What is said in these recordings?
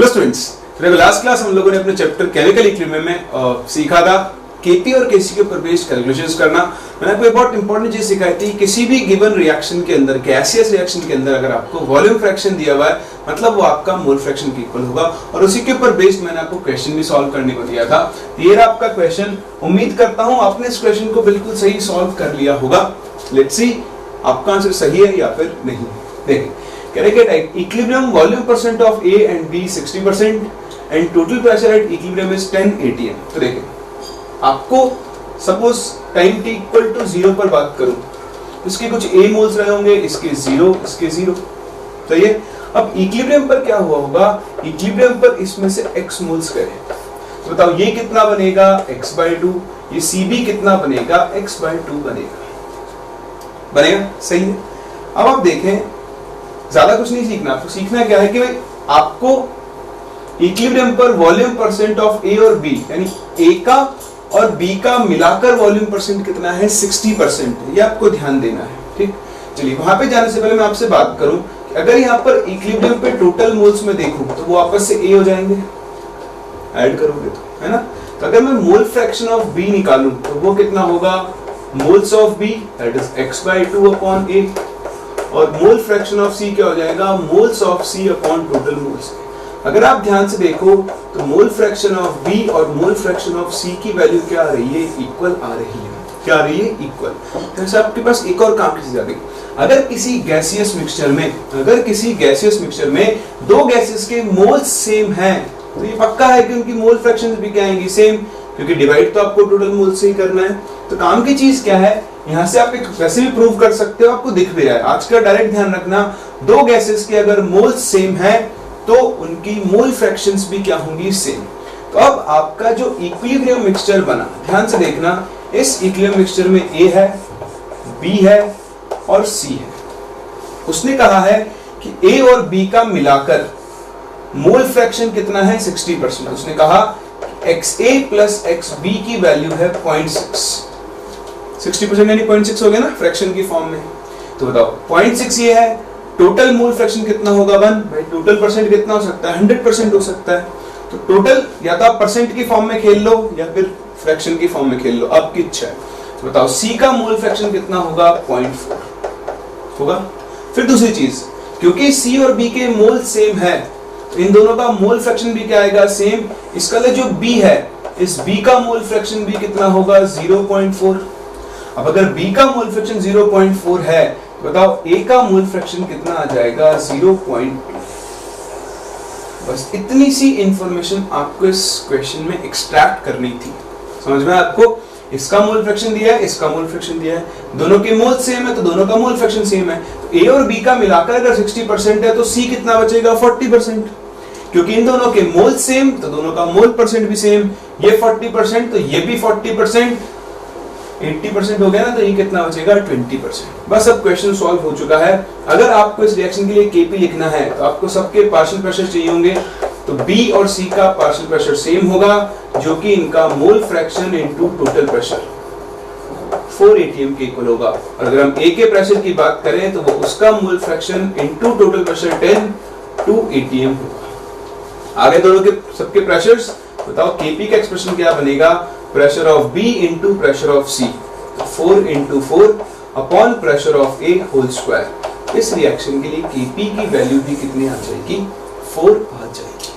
Students, देखो last class हम लोगों ने अपने चैप्टर केमिकल इक्विलिब्रियम में सीखा था केपी और केसी के ऊपर बेस्ड कैलकुलेशंस करना। मैंने आपको एक बहुत इंपॉर्टेंट चीज सिखाई थी, किसी भी गिवन रिएक्शन के अंदर, गैसियस रिएक्शन के अंदर अगर आपको वॉल्यूम फ्रैक्शन दिया हुआ है मतलब वो आपका मोल फ्रैक्शन के इक्वल होगा, और उसी के ऊपर बेस्ड मैंने आपको क्वेश्चन भी सॉल्व करने को दिया था। ये रहा आपका क्वेश्चन। उम्मीद करता हूं आपने इस क्वेश्चन को बिल्कुल सही सॉल्व कर लिया होगा। लेट्स सी आपका आंसर सही है या फिर नहीं। देखिए कह रहे कि equilibrium volume percent of A and B 60% and total pressure at equilibrium is 10 atm। तो देखिए आपको suppose time t equal to 0 पर बात करूं, इसके कुछ a मोल्स रहे होंगे, इसके 0, इसके 0। तो ये अब इक्विलिब्रियम पर क्या हुआ होगा, इक्विलिब्रियम पर इसमें से x मोल्स गए। तो बताओ ये कितना बनेगा x/2, ये Cb कितना बनेगा x/2 बनेगा। सही है। अब आप देखें ज्यादा कुछ नहीं सीखना, आपको सीखना क्या है कि भाई आपको इक्विलिब्रियम पर वॉल्यूम परसेंट ऑफ ए और बी यानी ए का और बी का मिलाकर वॉल्यूम परसेंट कितना है 60%, ये आपको ध्यान देना है। ठीक, चलिए वहां पे जाने से पहले मैं आपसे बात करूं कि अगर यहाँ पर इक्विलिब्रियम पे टोटल मोल्स में देखूं तो वो आपस से ए हो जाएंगे, ऐड करोगे तो, है ना। तो अगर मैं मोल फ्रैक्शन ऑफ बी निकालूं तो वो कितना होगा, moles of B that is x/2 upon a, और मोल फ्रैक्शन ऑफ सी क्या हो जाएगा, moles of C upon total moles. अगर आप ध्यान से देखो तो मोल फ्रैक्शन ऑफ बी और मोल फ्रैक्शन ऑफ सी की वैल्यू क्या आ रही है, इक्वल आ रही है। क्या आ रही है, इक्वल। तो ऐसे आपके पास एक और काम की चीज आ गई। अगर किसी गैसियस मिक्सचर में दो गैसेस के मोल्स सेम हैं तो ये पक्का है कि उनकी मोल फ्रैक्शंस भी क्या आएंगी, सेम, क्योंकि डिवाइड तो आपको टोटल मोल से ही करना है। तो काम की चीज क्या है, यहां से आप एक वैसे भी प्रूव कर सकते हो, आपको दिख भी रहा है। आज का डायरेक्ट ध्यान रखना, दो गैसेस के अगर मोल्स सेम है तो उनकी मोल फ्रैक्शंस भी क्या होंगी, सेम। तो अब आपका जो इक्विलिब्रियम मिक्सचर बना, ध्यान से देखना, इस इक्विलिब्रियम मिक्सचर में ए है, बी है और सी है। उसने कहा है कि ए और बी का मिलाकर मोल फ्रैक्शन कितना है 60%। उसने कहा XA प्लस XB की वैल्यू है 0.6, 60% यानी 0.6 हो गया ना फ्रैक्शन की फॉर्म में। तो बताओ 0.6 ये है, टोटल मोल फ्रैक्शन कितना होगा 1, भाई टोटल परसेंट कितना हो सकता है, 100% हो सकता है। तो टोटल या तो आप परसेंट की फॉर्म में खेल लो या फिर फ्रैक्शन की फॉर्म में खेल लो, आपकी इच्छा है। तो बताओ सी का मोल फ्रैक्शन कितना होगा, 0.4 होगा। फिर दूसरी चीज, क्योंकि सी और बी के मोल सेम है तो इन दोनों का मोल फ्रैक्शन भी क्या आएगा, सेम। इसका जो बी है, इस बी का मोल फ्रैक्शन भी कितना होगा, 0.4। अब अगर बी का मोल फ्रैक्शन 0.4 है तो बताओ ए का मोल फ्रैक्शन कितना आ जाएगा, 0.2। बस इतनी सी इंफॉर्मेशन आपको इस क्वेश्चन में एक्सट्रैक्ट करनी थी। समझ में आपको, इसका मोल फ्रैक्शन दिया है, इसका मोल फ्रैक्शन दिया है, दोनों के मोल सेम है तो दोनों का मोल फ्रैक्शन सेम है। तो ए और बी का मिलाकर अगर 60% है तो सी कितना बचेगा, 40%, क्योंकि इन दोनों के मोल सेम तो दोनों का मोल परसेंट भी सेम। ये 40% तो ये भी 40%, 80% हो गया ना, तो ये कितना बचेगा, 20%। बस अब क्वेश्चन सॉल्व हो चुका है। अगर आपको इस रिएक्शन के लिए केपी लिखना है तो आपको सबके पार्शियल प्रेशर चाहिए होंगे, तो बी और सी का पार्शियल प्रेशर सेम होगा, जो कि इनका mole fraction into total pressure 4 atm के इक्वल होगा। और अगर हम ए के प्रेशर की बात करें तो वो उसका mole fraction into total pressure 10 2 atm होगा। आगे दोनों के सबके प्रेशर्स बताओ, केपी का एक्सप्रेशन क्या बनेगा, pressure of B into pressure of C, तो 4 × 4 upon pressure of A whole square. इस रिएक्शन के लिए केपी की वैल्यू भी कितनी आ जाएगी, 4 आ जाएगी।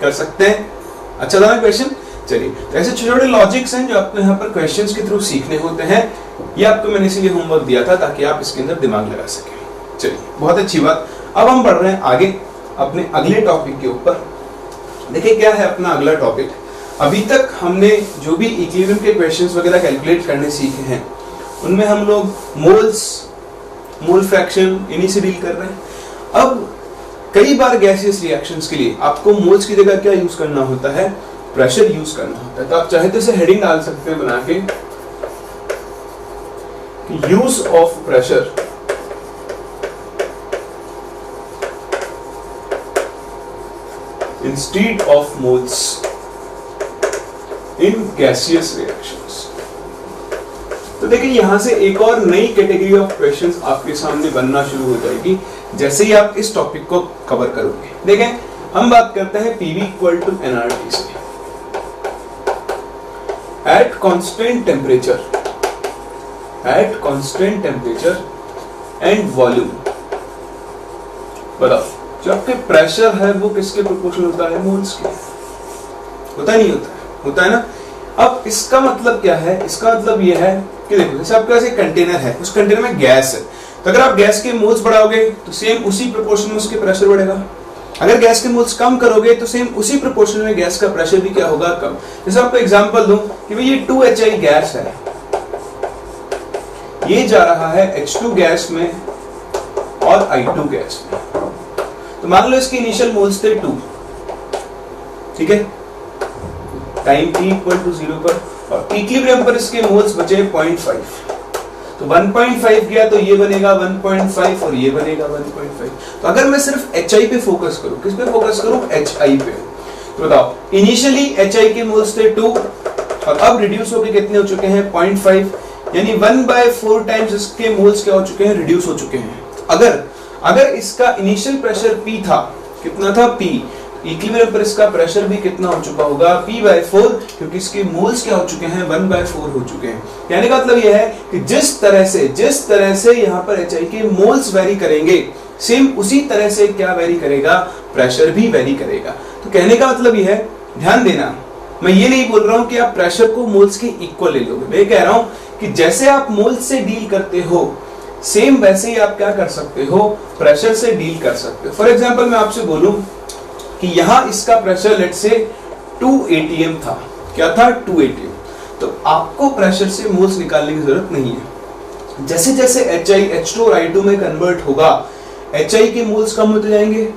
कर सकते हैं, अच्छा था ना क्वेश्चन। चलिए, ऐसे छोटे छोटे लॉजिक्स हैं जो आपको यहाँ पर क्वेश्चंस के थ्रू सीखने होते हैं। ये आपको मैंने इसीलिए होमवर्क दिया था ताकि आप इसके अंदर दिमाग लगा सकें। चलिए, बहुत अच्छी बात। अब हम बढ़ रहे हैं आगे अपने अगले टॉपिक के ऊपर। देखिए क्या है अपना अगला टॉपिक। अभी तक हमने जो भी इक्विलिब्रियम के क्वेश्चंस वगैरह कैलकुलेट करने सीखे हैं उनमें हम लोग मोल्स, मोल फ्रैक्शन इन्हीं से डील कर रहे हैं। अब कई बार गैसियस रिएक्शंस के लिए आपको मोल्स की जगह क्या यूज करना होता है, प्रेशर यूज करना होता है। तो आप चाहे तो इसे हेडिंग डाल सकते हो बना के, use of pressure instead of moles in gaseous reactions। तो देखिए यहां से एक और नई कैटेगरी ऑफ क्वेश्चंस आपके सामने बनना शुरू हो जाएगी जैसे ही आप इस टॉपिक को कवर करोगे। देखें हम बात करते हैं पीवी इक्वल टू एनआरटी से। At constant temperature and volume, बताओ जो आपके प्रेशर है वो किसके प्रोपोर्शनल होता है? मोल्स के। होता नहीं होता? होता है ना। अब इसका मतलब क्या है? इसका मतलब ये है कि देखो जैसे आपके पास एक कंटेनर है, उस कंटेनर में गैस है, तो अगर आप गैस के मोल्स बढ़ाओगे तो सेम उसी प्रोपोर्शन में उसके प्रेशर बढ़ेगा। अगर गैस के मोल्स कम करोगे तो सेम उसी प्रोपोर्शन में गैस का प्रेशर भी क्या होगा? कम। जैसे आपको एग्जांपल दूं कि भाई ये 2HI गैस है, ये जा रहा है H2 गैस में और I2 गैस में। तो मान लो इसके इनिशियल मोल्स थे 2, ठीक है, टाइम t इक्वल टू 0 पर, और इक्विलिब्रियम पर इसके मोल्स बचे 0.5। तो 1.5 गया तो ये बनेगा 1.5 और ये बनेगा 1.5। तो अगर मैं सिर्फ HI पे फोकस करूं, किस पे फोकस करूं? HI पे। तो बताओ इनिशियली HI के मोल्स थे 2 और अब रिड्यूस होके कितने हो चुके हैं? 0.5, यानी 1/4 टाइम्स इसके मोल्स क्या हो चुके हैं? रिड्यूस हो चुके हैं। अगर इसका इनिशियल प्रेशर P था, कितना था? P। इक्विलिब्रियम पर इसका प्रेशर भी कितना हो चुका होगा? P/4, क्योंकि इसके मोल्स क्या हो चुके हैं? 1/4 हो चुके हैं। कहने का मतलब यह है कि जिस तरह से यहाँ पर HI के मोल्स वेरी करेंगे, सेम उसी तरह से क्या वेरी करेगा? प्रेशर भी वेरी करेगा। तो कहने का मतलब यह है, ध्यान देना, मैं ये नहीं बोल रहा हूं कि आप प्रेशर को मोल्स के इक्वल ले लोगे। मैं कह रहा हूं कि जैसे आप मोल्स से डील करते हो, सेम वैसे ही आप क्या कर सकते हो? प्रेशर से डील कर सकते हो। फॉर एग्जांपल मैं आपसे बोलूं कि यहां इसका प्रेशर लेट से 2 atm था। क्या था? 2 atm। तो आपको प्रेशर से मोल्स निकालने की जरूरत नहीं है। जैसे जैसे HI H2 और I2 में कन्वर्ट होगा, HI के मोल्स कम होते जाएंगे,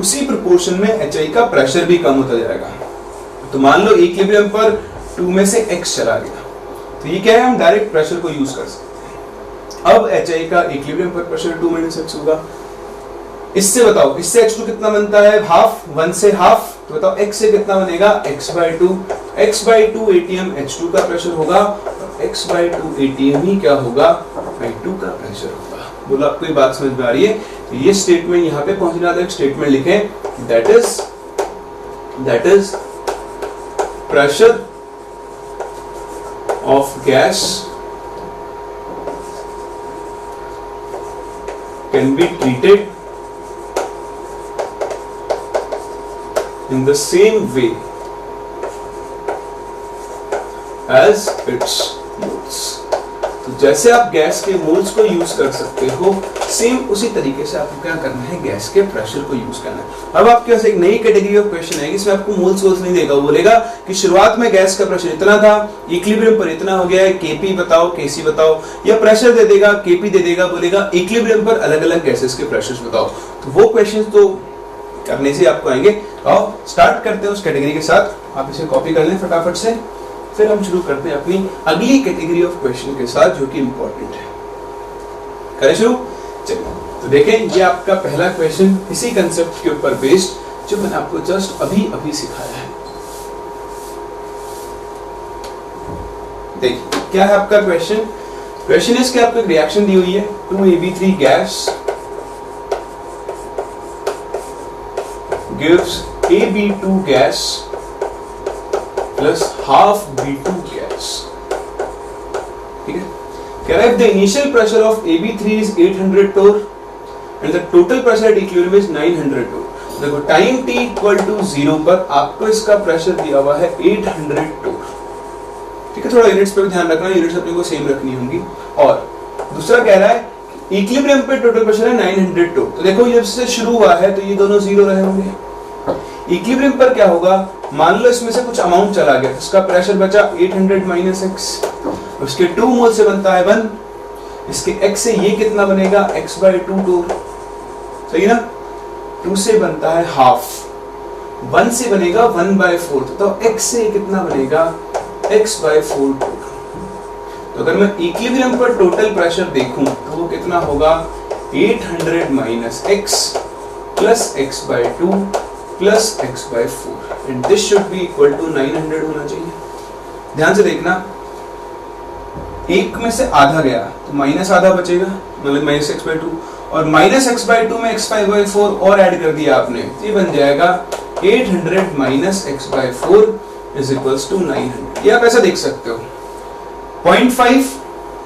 उसी प्रोपोर्शन में HI का प्रेशर भी कम होता जाएगा। तो मान लो इक्विलिब्रियम पर 2 में से x चला गया, तो ये क्या है? हम डायरेक्ट प्रेशर को यूज कर सकते हैं। अब HI का इक्विलिब्रियम पर प्रेशर 2 - x होगा। इससे बताओ, इससे H2 कितना बनता है? हाफ, 1 से हाफ। तो बताओ x से कितना बनेगा? x/2। x/2 atm H2 का प्रेशर होगा और x/2 atm ही क्या होगा? I2 का प्रेशर होगा। बोलो आपको ये बात समझ में आ रही है? तो ये स्टेटमेंट यहाँ पे पहुंचना था, एक स्टेटमेंट लिखें, that is pressure of gas can be treated in the same way as its moles। तो जैसे आप गैस के मोल्स को यूज कर सकते हो, सेम उसी तरीके से आपको क्या करना है? गैस के प्रेशर को यूज करना है। अब आपके पास एक नई कैटेगरी ऑफ क्वेश्चन है, इसमें आपको मोल्स वोल्स नहीं देगा, वो बोलेगा कि शुरुआत में गैस का प्रेशर इतना था, इक्विलिब्रियम पर इतना हो गया है, Kp बताओ, Kc बताओ, या प्रेशर दे देगा, Kp दे देगा, बोलेगा इक्विलिब्रियम पर अलग अलग गैसेस के प्रेशर्स बताओ। तो वो क्वेश्चन तो करने से आपको आएंगे। आओ स्टार्ट करते हैं उस कैटेगरी के साथ। आप इसे कॉपी कर लें फटाफट से, फिर हम शुरू करते हैं अपनी अगली कैटेगरी ऑफ क्वेश्चन के साथ, जो कि इंपॉर्टेंट है। करें शुरू? चलिए, तो देखें ये आपका पहला क्वेश्चन इसी कंसेप्ट के ऊपर बेस्ड जो मैंने आपको जस्ट अभी सिखाया है। देखिए क्या है आपका क्वेश्चन। क्वेश्चन इज कि आपको एक रिएक्शन दी हुई है, 2AB3 gas gives AB2 gas plus half B2 gas. ठीक है, कह रहा है if the initial pressure of AB3 is 800 torr and the total pressure at equilibrium is 900 torr। देखो टाइम t इक्वल टू 0 पर आपको इसका प्रेशर दिया हुआ है 800 torr। ठीक है, थोड़ा यूनिट्स पे भी ध्यान रखना, यूनिट्स अपने को सेम रखनी होंगी। और दूसरा कह रहा है इक्विलिब्रियम पे टोटल प्रेशर है 900 torr। तो देखो जब से शुरू हुआ है तो ये दोनों जीरो रहे होंगे। इक्विलिब्रियम पर क्या होगा? मान लो इसमें से कुछ अमाउंट चला गया, इसका प्रेशर बचा 800 - x, उसके 2 मोल से बनता है 1, इसके x से ये कितना बनेगा? x/2 torr। सही ना? 2 से बनता है हाफ, 1 से बनेगा 1/4, तो x से कितना बनेगा? x/4 torr। तो अगर मैं इक्विलिब्रियम पर टोटल प्रेशर देखूं तो वो कितना होगा? 800 - x plus x/2 plus x/4 and this should be equal to 900 होना चाहिए। ध्यान से देखना, एक में से आधा गया तो माइनस आधा बचेगा, मतलब -x/2, और माइनस एक्स बाई टू में एक्स बाई 4 और ऐड कर दिया आपने, ये बन जाएगा 800 minus X by 4 is equals to 900। ये आप ऐसा देख सकते हो 0.5,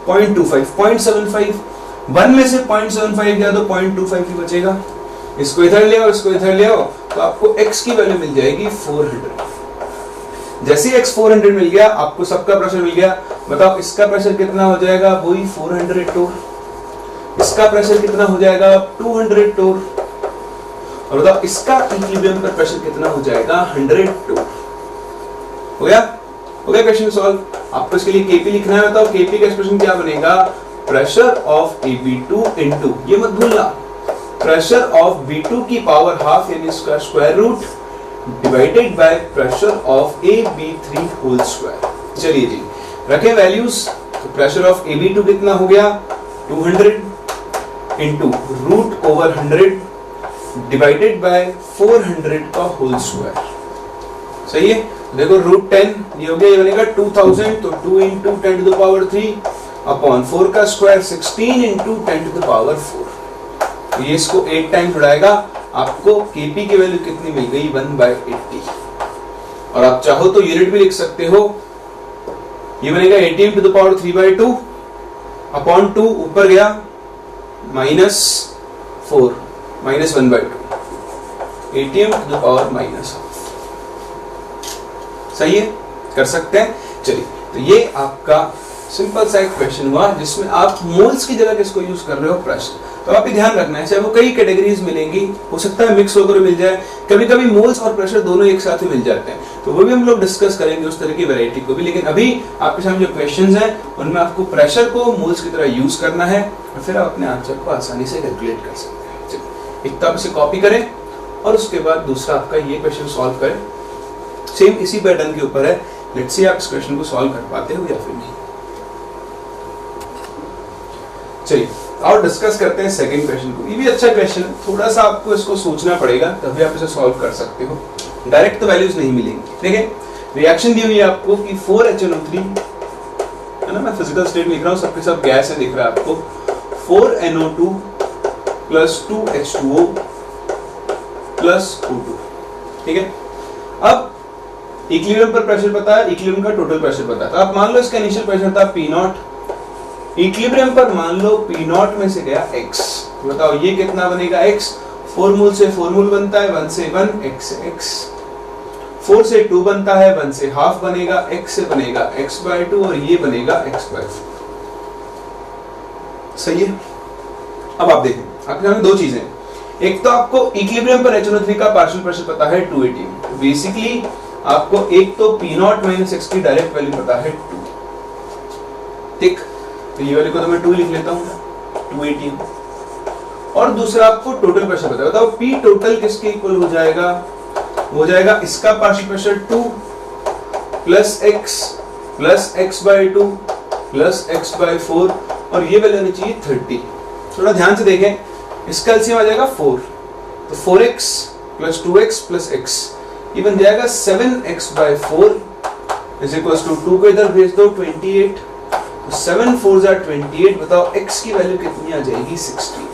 0.25, 0.75, 1 में से 0.75 गया तो 0.25 ही बचेगा। इसको इधर ले आओ, इसको इधर ले आओ, तो आपको x की वैल्यू मिल जाएगी 400। जैसे ही x 400 मिल गया, आपको सबका प्रेशर मिल गया। बताओ इसका प्रेशर कितना हो जाएगा, वही 400 टोर। इसका प्रेशर कितना हो जाएगा, 200 टोर। और बताओ इसका इक्विलिब्रियम पर प्रेशर कितना हो जाएगा, 100 टोर। हो गया क्वेश्चन सॉल्व। आपको इसके लिए केपी लिखना है। बताओ केपी का एक्सप्रेशन क्या बनेगा, प्रेशर ऑफ AB2 इनटू, ये मत भूलना, प्रेशर ऑफ B2 की पावर हाफ यानी इसका square root divided by pressure of AB3 whole square. चलिए जी रखें वैल्यूज। तो प्रेशर ऑफ AB2 कितना हो गया, 200 into root over 100 divided by 400 का होल स्क्वायर। सही है। देखो रूट 10 ये हो गया, ये बनेगा 2000, तो 2 into 10 to the power 3 upon 4 का square 16 into 10 to the power 4। तो ये इसको 8 टाइम उड़ाएगा। आपको केपी की वैल्यू कितनी मिल गई, 1/80। और आप चाहो तो यूनिट भी लिख सकते हो, ये बनेगा 80 टू द पावर 3/2 अपॉन 2 ऊपर गया -4 -1/2 80 टू द पावर -1। सही है, कर सकते हैं। चलिए तो ये आपका सिंपल सा एक क्वेश्चन हुआ जिसमें आप मोल्स की जगह किसको यूज कर रहे हो, प्रेशर। तो आप ये ध्यान रखना है, चाहे वो कई कैटेगरीज मिलेंगी, हो सकता है मिक्स होकर मिल जाए, कभी कभी मोल्स और प्रेशर दोनों एक साथ ही मिल जाते हैं, तो वो भी हम लोग डिस्कस करेंगे उस तरह की वैरायटी को भी। लेकिन अभी आपके सामने जो क्वेश्चंस हैं उनमें आपको प्रेशर को मोल्स की तरह यूज करना है और फिर आप अपने आंसर को आसानी से कैलकुलेट कर सकते हैं। चलिए एक तो आप इसे कॉपी करें और उसके बाद दूसरा आपका ये क्वेश्चन सॉल्व करें। सेम इसी पैटर्न के ऊपर है। लेट्स सी आप इस क्वेश्चन को सॉल्व कर पाते हो या फिर नहीं। चलिए और डिस्कस करते हैं सेकंड क्वेश्चन को। ये भी अच्छा क्वेश्चन है, थोड़ा सा आपको इसको सोचना पड़ेगा तभी आप इसे सॉल्व कर सकते हो। डायरेक्ट तो वैल्यूज नहीं मिलेंगी। देखिए रिएक्शन दी हुई है आपको कि 4HNO3 है ना, मैं फिजिकल स्टेट लिख रहा हूँ, सबके सब गैस है, दिख रहा है आपको। 4NO2 plus 2H2O plus O2। ठीक है। अब इक्विलिब्रियम पर प्रेशर पता है, इक्विलिब्रियम का टोटल प्रेशर पता है। तो आप मान लो इसका इनिशियल प्रेशर था P0, इक्विलिब्रियम पर मान लो P0 में से गया X। तो बताओ ये कितना बनेगा X। 4 मोल से 4 मोल बनता है, 1 से 1, X से X। 4 से 2 बनता है, 1 से हाफ बनेगा, X से बनेगा x/2 और ये बनेगा x/4। सही है। अब आप देखें, आपके सामने दो चीजें, एक तो आपको इक्विलिब्रियम पर HNO3 का पार्शियल प्रेशर पता है 2 atm। बेसिकली आपको एक तो P0 माइनस x की डायरेक्ट वैल्यू पता है 2। ठीक, तो ये वैल्यू को तो मैं 2 लिख लेता हूँ, 2 atm। और दूसरा आपको टोटल प्रेशर पता है। बताओ P टोटल किसके इक्वल हो जाएगा, हो जाएगा इसका partial pressure 2 plus x plus x/2 plus x/4 और ये वैल्यू आनी चाहिए 30। थोड़ा ध्यान से देखें, इसका एलसीएम आ जाएगा 4, तो 4x plus 2x plus x ये बन जाएगा 7x/4 इज इक्वल्स टू 2 को इधर भेज दो 28, तो 7 4 are 28। बताओ x की वैल्यू कितनी आ जाएगी, 16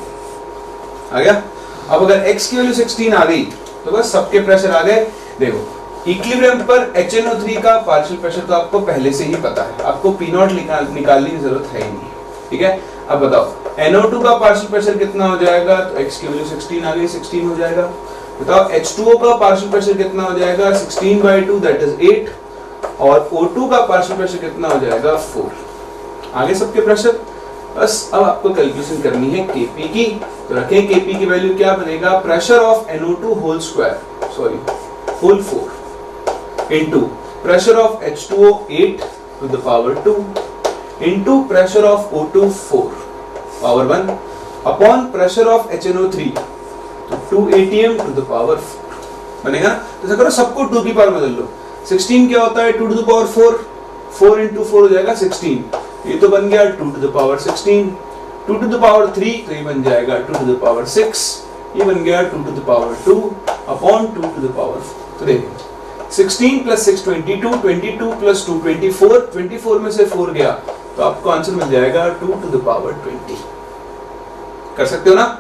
आ गया। अब अगर x की वैल्यू 16 आ गई तो बस सबके प्रेशर आ गए। देखो इक्विलिब्रियम पर HNO3 का पार्शियल प्रेशर तो आपको पहले से ही पता है, आपको P0 निकालने की जरूरत है ही नहीं। ठीक है। अब बताओ NO2 का पार्शियल प्रेशर कितना हो जाएगा, तो x की वैल्यू 16 आ गई, 16 हो जाएगा। बताओ H2O का पार्शियल प्रेशर कितना हो जाएगा, 16/2 दैट इज 8 और O2 का पार्शियल प्रेशर कितना हो जाएगा, 4। आगे सबके प्रेशर। बस अब आपको कैलकुलेशन करनी है Kp की। तो रखें Kp की वैल्यू क्या बनेगा, pressure of NO2 whole square sorry whole 4 into pressure of H2O 8 to the power 2 into pressure of O2 4 power 1 upon pressure of HNO3 तो 2 atm टू द पावर 4 बनेगा। तो ऐसा करो सबको 2 की पावर बदल लो। 16 क्या होता है, 2 टू द पावर 4, 4 इंटू 4 हो जाएगा 16, ये तो बन गया 2 to the power 16, 2 to the power 3 तो ये बन जाएगा 2 टू द पावर 6, ये बन गया 2 to the power 2 upon 2 to the power 4। तो देखिए 16 प्लस 6 22, 22 प्लस 2 24, 24 में से 4 गया तो आपको आंसर मिल जाएगा 2 टू द पावर 20। कर सकते हो ना।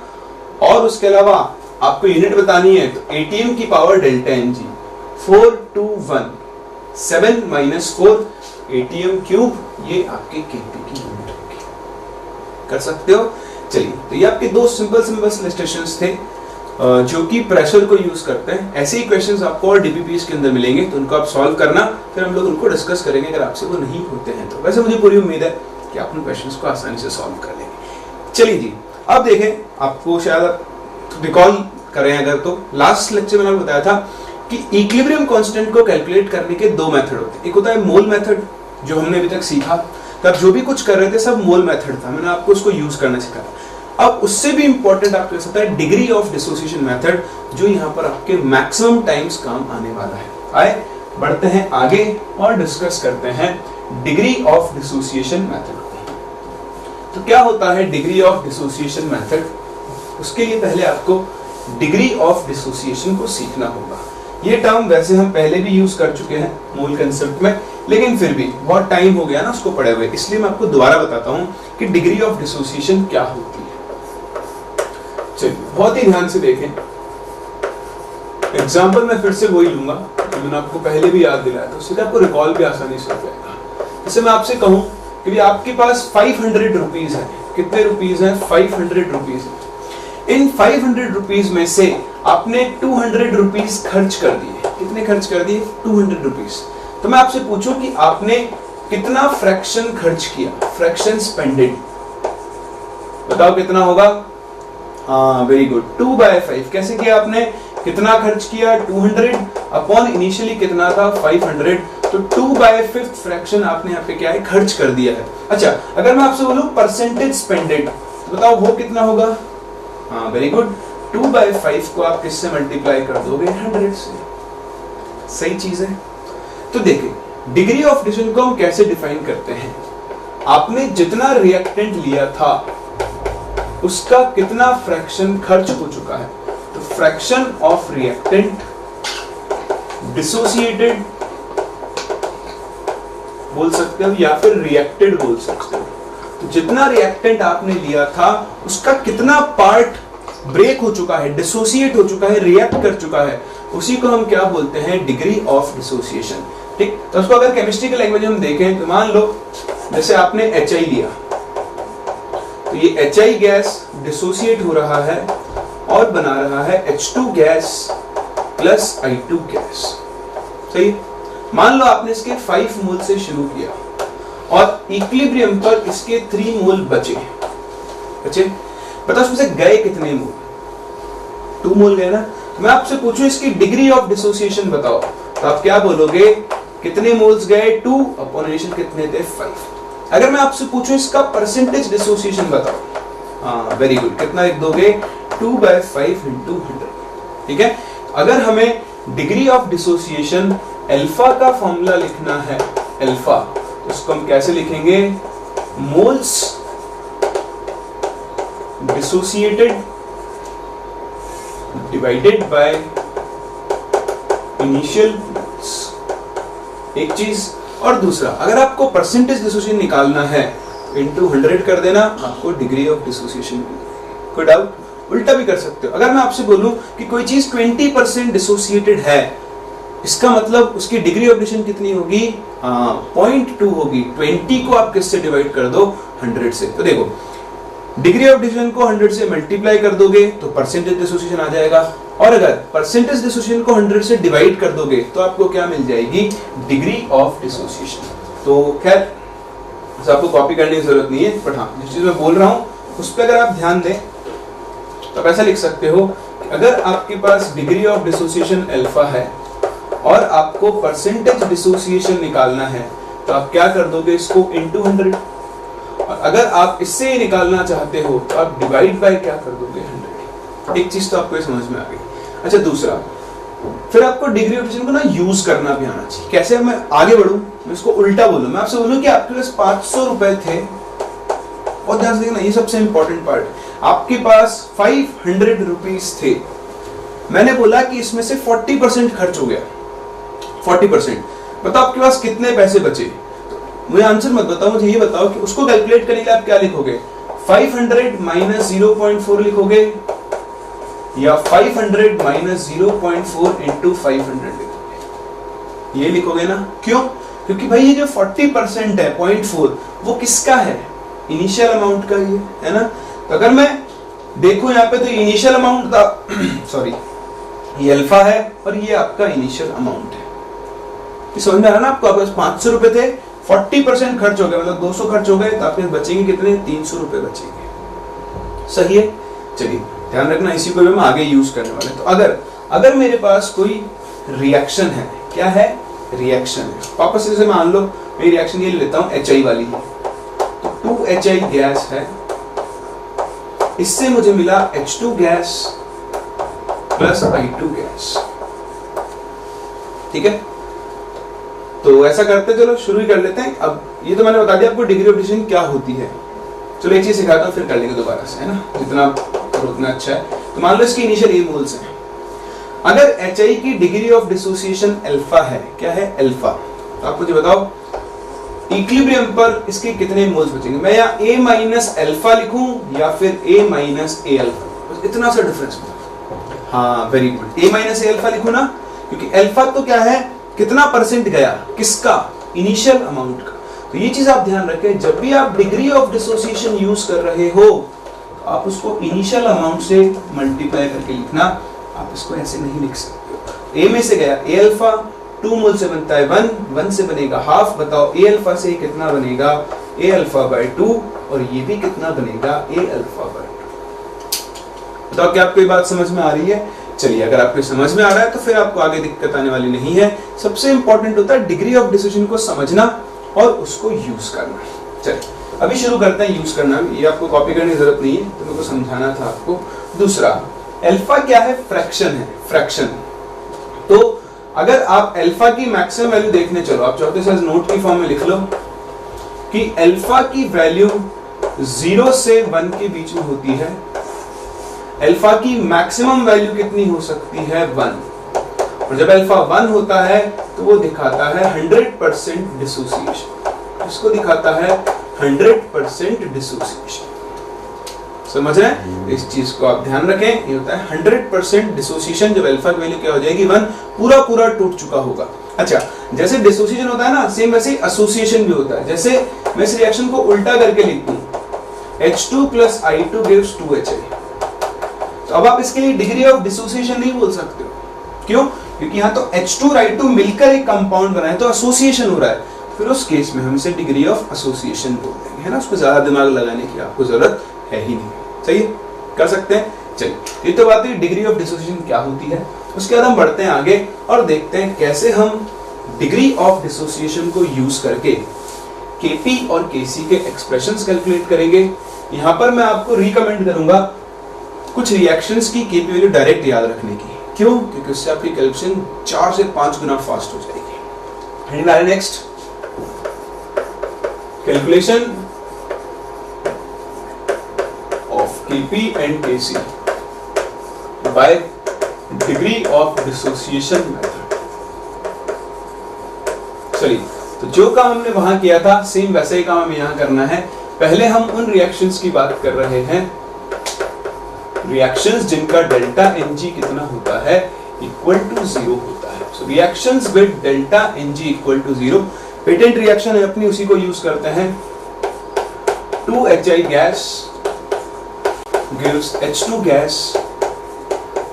और उसके अलावा आपको यूनिट बतानी है तो एटीएम की power delta N G, 421 7 - 4 ATM cube, ये आपके केपी की यूनिट होगी। कर सकते हो। चलिए, तो ये आपके दो सिंपल इलस्ट्रेशंस थे जो कि प्रेशर को यूज करते हैं। ऐसे ही क्वेश्चंस आपको और डीपीपीएस के अंदर मिलेंगे, तो उनको आप सॉल्व करना, फिर हम लोग उनको डिस्कस करेंगे अगर आपसे वो नहीं होते हैं तो। वैसे मुझे पूरी उम्मीद है कि आप उन क्वेश्चंस को आसानी से सॉल्व कर लेंगे। चलिए जी, अब देखें, आपको शायद रिकॉल करें अगर तो लास्ट लेक्चर में मैंने बताया था कि इक्विलिब्रियम कांस्टेंट को कैलकुलेट करने के दो मेथड होते हैं। एक होता है मोल मेथड, जो हमने अभी तक सीखा, तब जो भी कुछ कर रहे थे सब मोल मेथड था, मैंने आपको उसको यूज करना सिखाया। अब उससे भी इंपॉर्टेंट आपके पास होता है डिग्री ऑफ डिसोसिएशन मेथड, जो यहाँ पर आपके मैक्सिमम टाइम्स काम आने वाला है। आए बढ़ते हैं आगे और डिस्कस करते हैं डिग्री ऑफ डिसोसिएशन मेथड। तो क्या होता है डिग्री ऑफ डिसोसिएशन मेथड? उसके लिए पहले आपको डिग्री ऑफ डिसोसिएशन को सीखना होगा। ये टर्म वैसे हम पहले भी यूज कर चुके हैं मोल कंसेप्ट में, लेकिन फिर भी बहुत टाइम हो गया ना उसको पढ़े हुए, इसलिए मैं आपको दोबारा बताता हूं कि डिग्री ऑफ डिसोसिएशन क्या होती है। चलिए बहुत ही ध्यान से देखें। एग्जाम्पल मैं फिर से वही लूंगा जो मैंने आपको पहले भी याद दिलाया था, उससे आपको रिकॉल भी आसानी से हो जाएगा। जैसे मैं आपसे कहूं कि आपके पास 500 रुपीज है। कितने रुपीज हैं? 500 रुपीज है। इन 500 रुपीज में से आपने 200 रुपीज खर्च कर दिए। कितने खर्च कर दिए? 200 रुपीज। तो मैं आपसे पूछूं कि आपने कितना फ्रैक्शन खर्च किया? फ्रैक्शन स्पेंडेड, बताओ कितना होगा? हाँ, वेरी गुड, 2/5। कैसे किया आपने? कितना खर्च किया? 200 अपॉन इनिशियली कितना था? 500, तो 2/5 फ्रैक्शन आपने यहाँ पे क्या है? खर्च कर दिया है। अच्छा, अगर मैं आपसे बोलूं परसेंटेज स्पेंडेड, तो बताओ वो कितना होगा? हाँ, वेरी गुड, 2/5 को आप किससे मल्टीप्लाई कर दोगे? 100 से। सही चीज है। तो देखिए, डिग्री ऑफ डिसोसिएशन को हम कैसे डिफाइन करते हैं? आपने जितना रिएक्टेंट लिया था उसका कितना फ्रैक्शन खर्च हो चुका है, तो फ्रैक्शन ऑफ रिएक्टेंट डिसोसिएटेड बोल सकते हो या फिर रिएक्टेड बोल सकते हो। तो जितना रिएक्टेंट आपने लिया था उसका कितना पार्ट ब्रेक हो चुका है, डिसोसिएट हो चुका है, रिएक्ट कर चुका है, उसी को हम क्या बोलते हैं? Degree of dissociation. ठीक, तो उसको अगर केमिस्ट्री के लैंग्वेज में हम देखें तो मान लो जैसे आपने HI लिया, तो ये HI गैस डिसोसिएट हो रहा है और बना रहा है H2 gas plus I2 gas. सही। मान लो आपने इसके 5 मोल से शुरू किया और इक्विलिब्रियम पर इसके 3 मोल बचे। बताओ उसमें से गए कितने मोल? 2 मोल गए ना। मैं आपसे पूछूं इसकी डिग्री ऑफ डिसोसिएशन बताओ, तो आप क्या बोलोगे? कितने मोल्स गए? 2 अपॉन इनिशियल कितने थे? 5। अगर मैं आपसे पूछूं इसका परसेंटेज डिसोसिएशन बताओ, हाँ वेरी गुड, कितना लिख दोगे? 2/5 × 100। ठीक है। अगर हमें डिग्री ऑफ डिसोसिएशन अल्फा का फॉर्मूला लिखना है, अल्फा, तो उसको हम कैसे लिखेंगे? Moles dissociated divided by initial, एक चीज। और दूसरा, अगर आपको परसेंटेज डिसोसिएशन निकालना है इनटू 100 कर देना, आपको डिग्री ऑफ डिसोसिएशन। कोई डाउट? उल्टा भी कर सकते हो। अगर मैं आपसे बोलूं कि कोई चीज 20% डिसोसिएटेड है, इसका मतलब उसकी डिग्री ऑफ डिसोसिएशन कितनी होगी? 0.2 होगी। 20 को आप किससे डिवाइड कर दो? 100 से। तो देखो, डिग्री ऑफ डिसोसिएशन को 100 से मल्टीप्लाई कर दोगे तो परसेंटेज डिसोसिएशन आ जाएगा, और अगर परसेंटेज डिसोसिएशन को 100 से डिवाइड कर दोगे तो आपको क्या मिल जाएगी? Degree of dissociation. तो खैर आपको कॉपी करने की जरूरत नहीं है, बट हाँ जिस चीज मैं बोल रहा हूं उस पर अगर आप ध्यान दें तो ऐसा लिख सकते हो कि अगर आपके पास डिग्री ऑफ डिसोसिएशन अल्फा है और आपको परसेंटेज डिसोसिएशन निकालना है, तो आप क्या कर दोगे? इसको इनटू 100। और अगर आप इससे ही निकालना चाहते हो तो आप डिवाइड बाय क्या कर दोगे? 100। एक चीज तो आपको समझ में आ गई। अच्छा, दूसरा, फिर आपको डिग्री ऑफ डिसोसिएशन को ना यूज करना भी आना चाहिए। कैसे? मैं आगे बढ़ूं, मैं इसको उल्टा बोलूं। मैं आपसे बोलूं कि आपके पास 500 रुपए थे, और ध्यान से देखना, ये सबसे इंपॉर्टेंट पार्ट है। आपके पास 500 रुपीज थे, मैंने बोला कि इसमें से 40% खर्च हो गया। 40%, बताओ आपके पास कितने पैसे बचे? मुझे आंसर मत बताओ, मुझे ये बताओ कि उसको कैलकुलेट करने के लिए आप क्या लिखोगे? 500 माइनस 0.4 लिखोगे या 500 माइनस 0.4 इंटू 500 लिखोगे? ये लिखोगे ना, क्यों? क्योंकि भाई ये जो 40% है 0.4 वो किसका है? इनिशियल अमाउंट का ही है ना। तो अगर मैं देखूं यहाँ पे तो इनिशियल अमाउंट था सॉरी ये अल्फा है और ये आपका इनिशियल अमाउंट है। ये समझ में आ रहा ना आपको? आपके पास 500 रुपए थे, 40% खर्च हो गए, मतलब 200 खर्च हो गए, तो आपके बचेंगे कितने? 300 रुपए बचेंगे। सही है। चलिए ध्यान रखना, इसी को भी हम आगे यूज करने वाले। तो अगर मेरे पास कोई रिएक्शन है, क्या है? रिएक्शन है। वापस से मान लो मैं रिएक्शन ये लेता हूं HI वाली है, तो 2HI गैस है, इससे मुझे मिला H2 gas plus I2 gas. ठीक है, तो ऐसा करते चलो शुरू ही कर लेते हैं। अब ये तो मैंने बता दिया आपको डिग्री ऑफ डिस्टिंक्शन क्या होती है। चलो एक चीज सिखाता हूं, फिर कर लेंगे दोबारा से, है ना? जितना करो उतना अच्छा है। तो मान लो इसकी इनिशियल ए मोल्स है। अगर HI की डिग्री ऑफ डिसोसिएशन अल्फा है, क्या है? अल्फा। तो आप मुझे बताओ इक्विलिब्रियम पर इसके कितने मोल्स बचेंगे? मैं यहाँ A माइनस अल्फा लिखूं या फिर A माइनस ए अल्फा? बस इतना सा डिफरेंस। हाँ very good, A minus A alpha लिखूं ना, क्योंकि अल्फा तो क्या है? कितना परसेंट गया? किसका? इनिशियल अमाउंट का। तो ये चीज आप ध्यान रखें, जब भी आप डिग्री ऑफ डिसोसिएशन यूज कर रहे हो तो आप उसको इनिशियल अमाउंट से मल्टीप्लाई करके लिखना। आप इसको ऐसे नहीं लिख सकते। ए में से गया ए अल्फा, 2 मोल से बनता है 1, 1 से बनेगा हाफ। बताओ ए अल्फा से कितना बनेगा? ए अल्फा बाय 2, और ये भी कितना बनेगा? ए अल्फा बाय 2। बताओ क्या आपको ये बात समझ में आ रही है? चलिए अगर आपको समझ में आ रहा है तो फिर आपको आगे दिक्कत आने वाली नहीं है। सबसे इंपॉर्टेंट होता है डिग्री ऑफ डिसोसिएशन को समझना और उसको यूज करना। चलिए अभी शुरू करते हैं यूज करना। ये आपको कॉपी करने की जरूरत नहीं है, तो मेरे को समझाना था आपको। दूसरा, अल्फा क्या है? फ्रैक्शन है, फ्रैक्शन। तो अगर आप अल्फा की मैक्सिमम वैल्यू देखने चलो, आप चाहते हो नोट की फॉर्म में लिख लो कि अल्फा की वैल्यू 0 से 1 के बीच में होती है। अल्फा की मैक्सिमम वैल्यू कितनी हो सकती है? 1। और जब अल्फा 1 होता है तो वो दिखाता है 100% डिसोसिएशन। इसको दिखाता है 100% डिसोसिएशन। समझ रहे हैं? इस चीज को आप ध्यान रखें। ये होता है 100% डिसोसिएशन। जब अल्फा की वैल्यू क्या हो जाएगी? 1, पूरा टूट चुका होगा। अच्छा, जैसे डिसोसिएशन होता है ना, सेम वैसे एसोसिएशन भी होता है। जैसे मैं इस रिएक्शन को उल्टा करके लिखूं, H2 plus I2 gives 2HI। तो अब आप इसके लिए डिग्री ऑफ डिसोसिएशन नहीं बोल सकते हो। क्यों? क्योंकि यहाँ तो H2 और I2 मिलकर एक कंपाउंड बना है, तो एसोसिएशन हो रहा है। फिर उस केस में हम इसे डिग्री ऑफ एसोसिएशन बोल देंगे, है ना? उसको ज्यादा दिमाग लगाने की आपको जरूरत है ही नहीं। सही है, कर सकते हैं। चलिए, ये तो बात है डिग्री ऑफ डिसोसिएशन क्या होती है। उसके बाद हम बढ़ते हैं आगे और देखते हैं कैसे हम डिग्री ऑफ डिसोसिएशन को यूज करके Kp और Kc के एक्सप्रेशंस कैलकुलेट करेंगे। यहाँ पर मैं आपको रिकमेंड करूंगा कुछ रिएक्शंस की Kp वैल्यू डायरेक्ट याद रखने की। क्यों? क्योंकि उससे आपकी कैलकुलेशन 4 से 5 गुना फास्ट हो जाएगी। Next, calculation of Kp and Kc bye degree of dissociation method. चलिए, तो जो काम हमने वहां किया था सेम वैसे ही काम हमें यहां करना है। पहले हम उन रिएक्शंस की बात कर रहे हैं, रिएक्शंस जिनका डेल्टा Ng कितना होता है? इक्वल टू 0 होता है। So reactions with delta Ng equal to 0। Patent reaction है अपनी, उसी को यूज करते हैं। 2HI gas gives H2 gas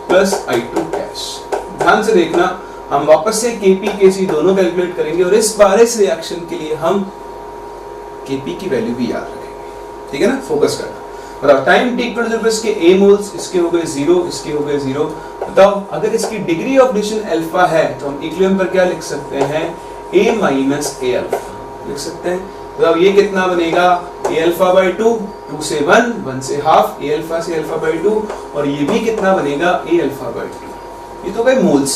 plus I2 gas. ध्यान से देखना, हम वापस से Kp Kc दोनों कैलकुलेट करेंगे और इस बार इस रिएक्शन के लिए हम Kp की वैल्यू भी याद रखेंगे। ठीक है ना? फोकस करना। बताओ टाइम t इक्वल टू इसके a मोल्स, इसके हो गए 0, इसके हो गए 0। बताओ अगर इसकी डिग्री ऑफ डिसोसिएशन अल्फा है तो हम इक्विलिब्रियम पर क्या लिख सकते हैं? a माइनस ए अल्फा लिख सकते हैं। बताओ ये कितना बनेगा? a अल्फा बाय 2, 2 से 1, 1 से हाफ, a अल्फा से अल्फा बाय 2, और ये भी कितना बनेगा? a alpha by 2। ये तो गए मोल्स।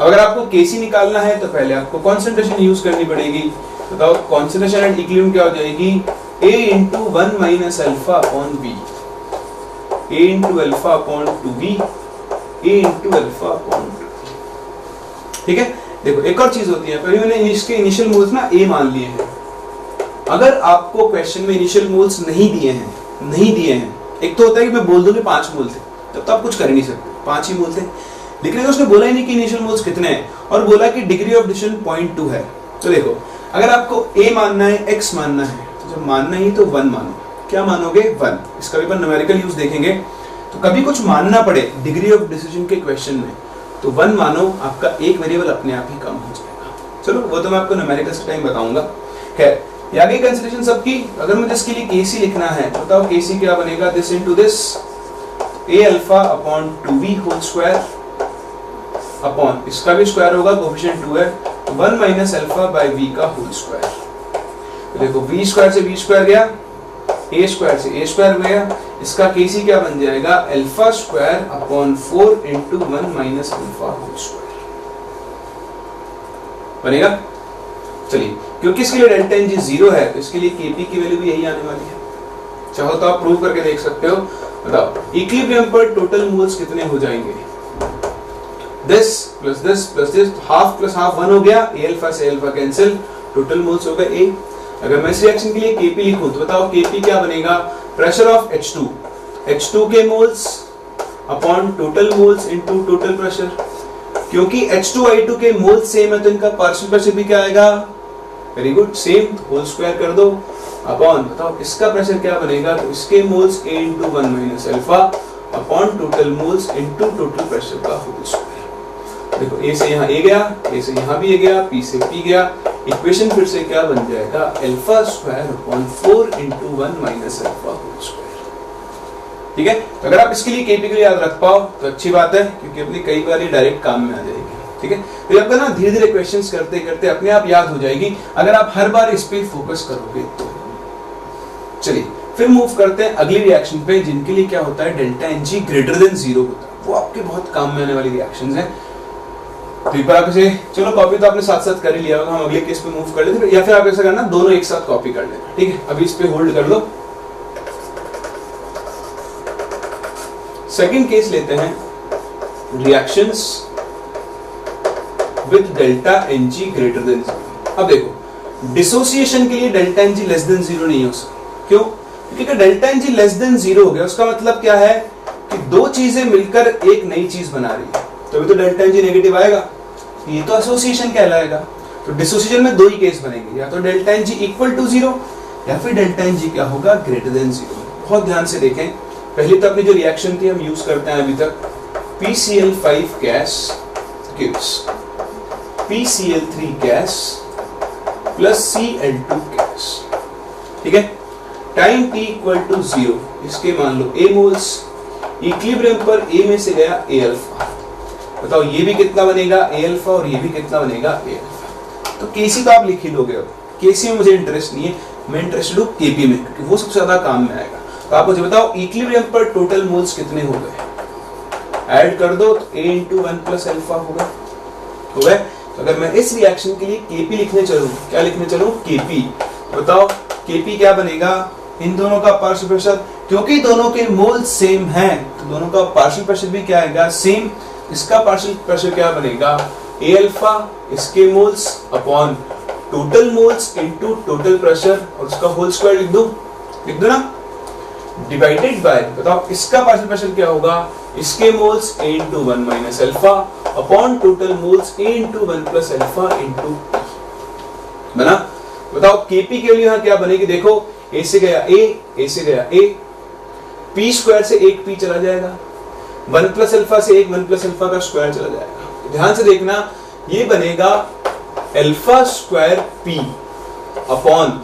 अगर आपको Kc निकालना है तो पहले आपको कॉन्सेंट्रेशन यूज करनी पड़ेगी। बताओ कॉन्सेंट्रेशन एट इक्विलिब्रियम क्या हो जाएगी? a into 1 minus alpha upon b, a into alpha upon 2b, a into alpha upon 2। ठीक है? देखो एक और चीज होती है, पहले मैंने इसके इनिशियल मोल्स ना a मान लिए हैं। अगर आपको क्वेश्चन में इनिशियल मोल्स नहीं दिए हैं, एक तो होता है कि मैं बोल दूं कि 5 मोल थे, तब तो आप कुछ कर ही नहीं सकते, 5 ही मोल थे, लेकिन उसने बोला ही नहीं कि इनिशियल मोल्स कितने हैं, और बोला कि डिग्री ऑफ डिसीजन 0.2 है। तो देखो, अगर आपको A मानना है, X मानना है, तो जब मानना ही तो 1 मानो। क्या मानोगे? 1। इसका भी अपन न्यूमेरिकल यूज देखेंगे। तो कभी कुछ मानना पड़े डिग्री ऑफ डिसीजन के क्वेश्चन में, तो 1 मानो, आपका एक वेरिएबल अपने आप ही कम हो जाएगा। चलो वो तो मैं आपको न्यूमेरिकल से टाइम बताऊंगा। खैर, ये आगे कंसीडरेशन सबकी। अगर मुझे इसके लिए केसी लिखना है, बताओ केसी क्या बनेगा? This into this a alpha upon 2v whole square upon इसका भी स्क्वायर होगा, कोएफिशिएंट 2 है, 1 माइनस अल्फा बाय v का होल स्क्वायर। तो देखो v स्क्वायर से v स्क्वायर गया, a स्क्वायर से a स्क्वायर गया, इसका केसी क्या बन जाएगा? Alpha square upon 4 into 1 minus alpha whole square बनेगा। चलिए, क्योंकि इसके लिए डेल्टा एन जी 0 है, तो इसके लिए केपी की वैल्यू भी यही आने वाली है। चाहो तो आप प्रूव करके देख सकते हो। बताओ, इक्विलिब्रियम पर टोटल मोल्स कितने हो जाएंगे? This plus this plus this, half plus half 1 हो गया, ए अल्फा से अल्फा कैंसिल, टोटल मोल्स हो गए ए। अगर मैं इस रिएक्शन के लिए केपी लिखूं, तो बताओ केपी क्या बनेगा? प्रेशर ऑफ H2, H2 के moles upon total moles into total pressure. क्योंकि H2I2 के मोल्स सेम है, तो इनका पार्शियल प्रेशर भी क्या आएगा? Very good, same, whole square कर दो अपॉन, बताओ इसका प्रेशर क्या बनेगा? तो इसके moles a into 1 minus alpha upon total moles into total pressure का होल स्क्वायर। देखो, a से यहाँ a गया, a से यहाँ भी a गया, p से p गया, इक्वेशन फिर से क्या बन जाएगा? Alpha square upon 4 into 1 minus alpha whole square. ठीक है, तो अगर आप इसके लिए केपी के लिए याद रख पाओ तो अच्छी बात है, क्योंकि अपनी कई बार ये डायरेक्ट काम में आ जाएगी। ठीक है, तो आपका ना धीरे धीरे क्वेश्चंस करते करते अपने आप याद हो जाएगी, अगर आप हर बार इस पे फोकस करोगे तो। चलिए फिर मूव करते हैं अगली रिएक्शन पे, जिनके लिए क्या होता है? Delta N G greater than 0 होता है। वो आपके बहुत काम में आने वाली रिएक्शंस हैं। तो एक बार आप इसे, चलो कॉपी तो आपने साथ साथ कर ही लिया होगा, हम अगले केस पे मूव कर लेते हैं, या फिर आप ऐसा करना दोनों एक साथ कॉपी कर लेना। ठीक है, अभी इस पे होल्ड कर लो। सेकंड केस लेते हैं, reactions with delta N G greater than 0। अब देखो, डिसोसिएशन के लिए delta N G less than 0 नहीं हो सकता। क्यों? क्योंकि delta N G less than 0 हो गया, उसका मतलब क्या है कि दो चीजें मिलकर एक नई चीज बना रही है, तभी तो डेल्टा एन जी नेगेटिव आएगा, ये तो एसोसिएशन कहलाएगा। तो डिसोसिएशन में दो ही केस बनेंगे, या तो delta N G equal to 0 या फिर डेल्टा एन जी क्या होगा? Greater than 0। बहुत ध्यान से देखें, पहले तो अपनी जो रिएक्शन थी हम यूज करते हैं अभी तक, PCl5 gas gives PCl3 gas plus Cl2 gas. ठीक है, टाइम t इक्वल टू 0, इसके मान लो a मोल्स, इक्विलिब्रियम पर a में से गया a अल्फा। बताओ ये भी कितना बनेगा? a अल्फा, और ये भी कितना बनेगा? a alpha. तो केसी तो आप लिख ही लोगे। अब केसी में मुझे इंटरेस्ट नहीं है, मैं इंटरेस्टेड हूँ केपी में, क्योंकि वो सबसे ज्यादा काम में आएगा। तो आप मुझे बताओ इक्विलिब्रियम पर टोटल मोल्स कितने हो गए? ऐड कर दो, तो a इंटू 1 प्लस अल्फा हो गए। तो अगर मैं इस रिएक्शन के लिए केपी लिखने चलूं, क्या लिखने चलूं? केपी। बताओ केपी क्या बनेगा? इन दोनों का पार्शियल प्रेशर, क्योंकि दोनों के मोल्स सेम हैं, तो दोनों का पार्शियल प्रेशर भी क्या आएगा? सेम। इसका पार्शियल प्रेशर क्या बनेगा? a अल्फा, इसके moles upon total moles into total pressure, और उसका होल स्क्वायर लिख दो ना, डिवाइडेड बाय, बताओ इसका पार्शियल प्रेशर क्या होगा? इसके moles a into 1 minus alpha upon total moles a into 1 plus alpha into बना। बताओ केपी के लिए यहाँ क्या बनेगी? देखो, a से गया a से गया a, p स्क्वायर से एक p चला जाएगा, 1 प्लस अल्फा से एक 1 प्लस अल्फा का स्क्वायर चला जाएगा। ध्यान से देखना, ये बनेगा alpha square p upon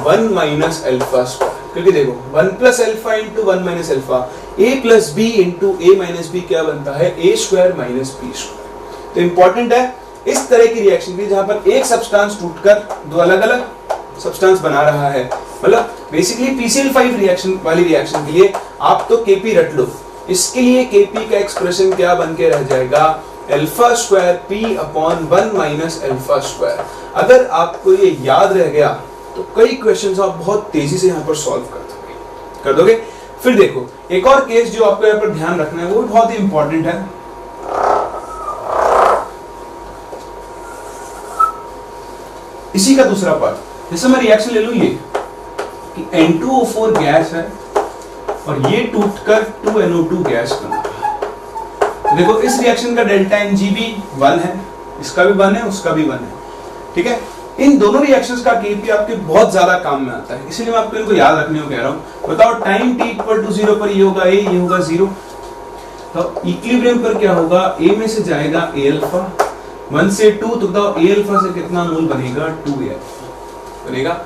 1 minus alpha square, क्योंकि देखो 1 plus alpha into 1 minus alpha, a plus b into a minus b क्या बनता है? a square minus b square. तो इंपॉर्टेंट है इस तरह की रिएक्शन की, जहां पर एक सब्सटेंस टूटकर दो अलग अलग सब्सटेंस बना रहा है, मतलब बेसिकली PCl5 रिएक्शन वाली रिएक्शन के लिए आप तो Kp रट लो। इसके लिए Kp का एक्सप्रेशन क्या बन के रह जाएगा? Alpha square p upon 1 minus alpha square. अगर आपको ये याद रह गया तो कई क्वेश्चंस आप बहुत तेजी से यहाँ पर सॉल्व कर दोगे। फिर देखो, एक और केस जो आपको यहाँ पर ध्यान रखना है, वो बहुत ही इंपॉर्टेंट है। इसी का दूसरा पार्ट, जैसे मैं रिएक्शन ले लूं ये कि N2O4 गैस है और ये टूटकर 2NO2 गैस बना है। देखो इस रिएक्शन का डेल्टा Ng भी 1 है, इसका भी 1 है, उसका भी 1 है, ठीक है। इन दोनों रिएक्शंस का Kp आपके बहुत ज्यादा काम में आता है, इसीलिए मैं आपको इनको याद रखने को कह रहा हूं। बताओ टाइम t इक्वल टू 0 पर ये होगा A, ये होगा 0, तो इक्विलिब्रियम पर क्या होगा, A में से जाएगा A अल्फा, 1 से 2, तो बताओ A अल्फा से कितना मोल बनेगा, 2A अल्फा बनेगा।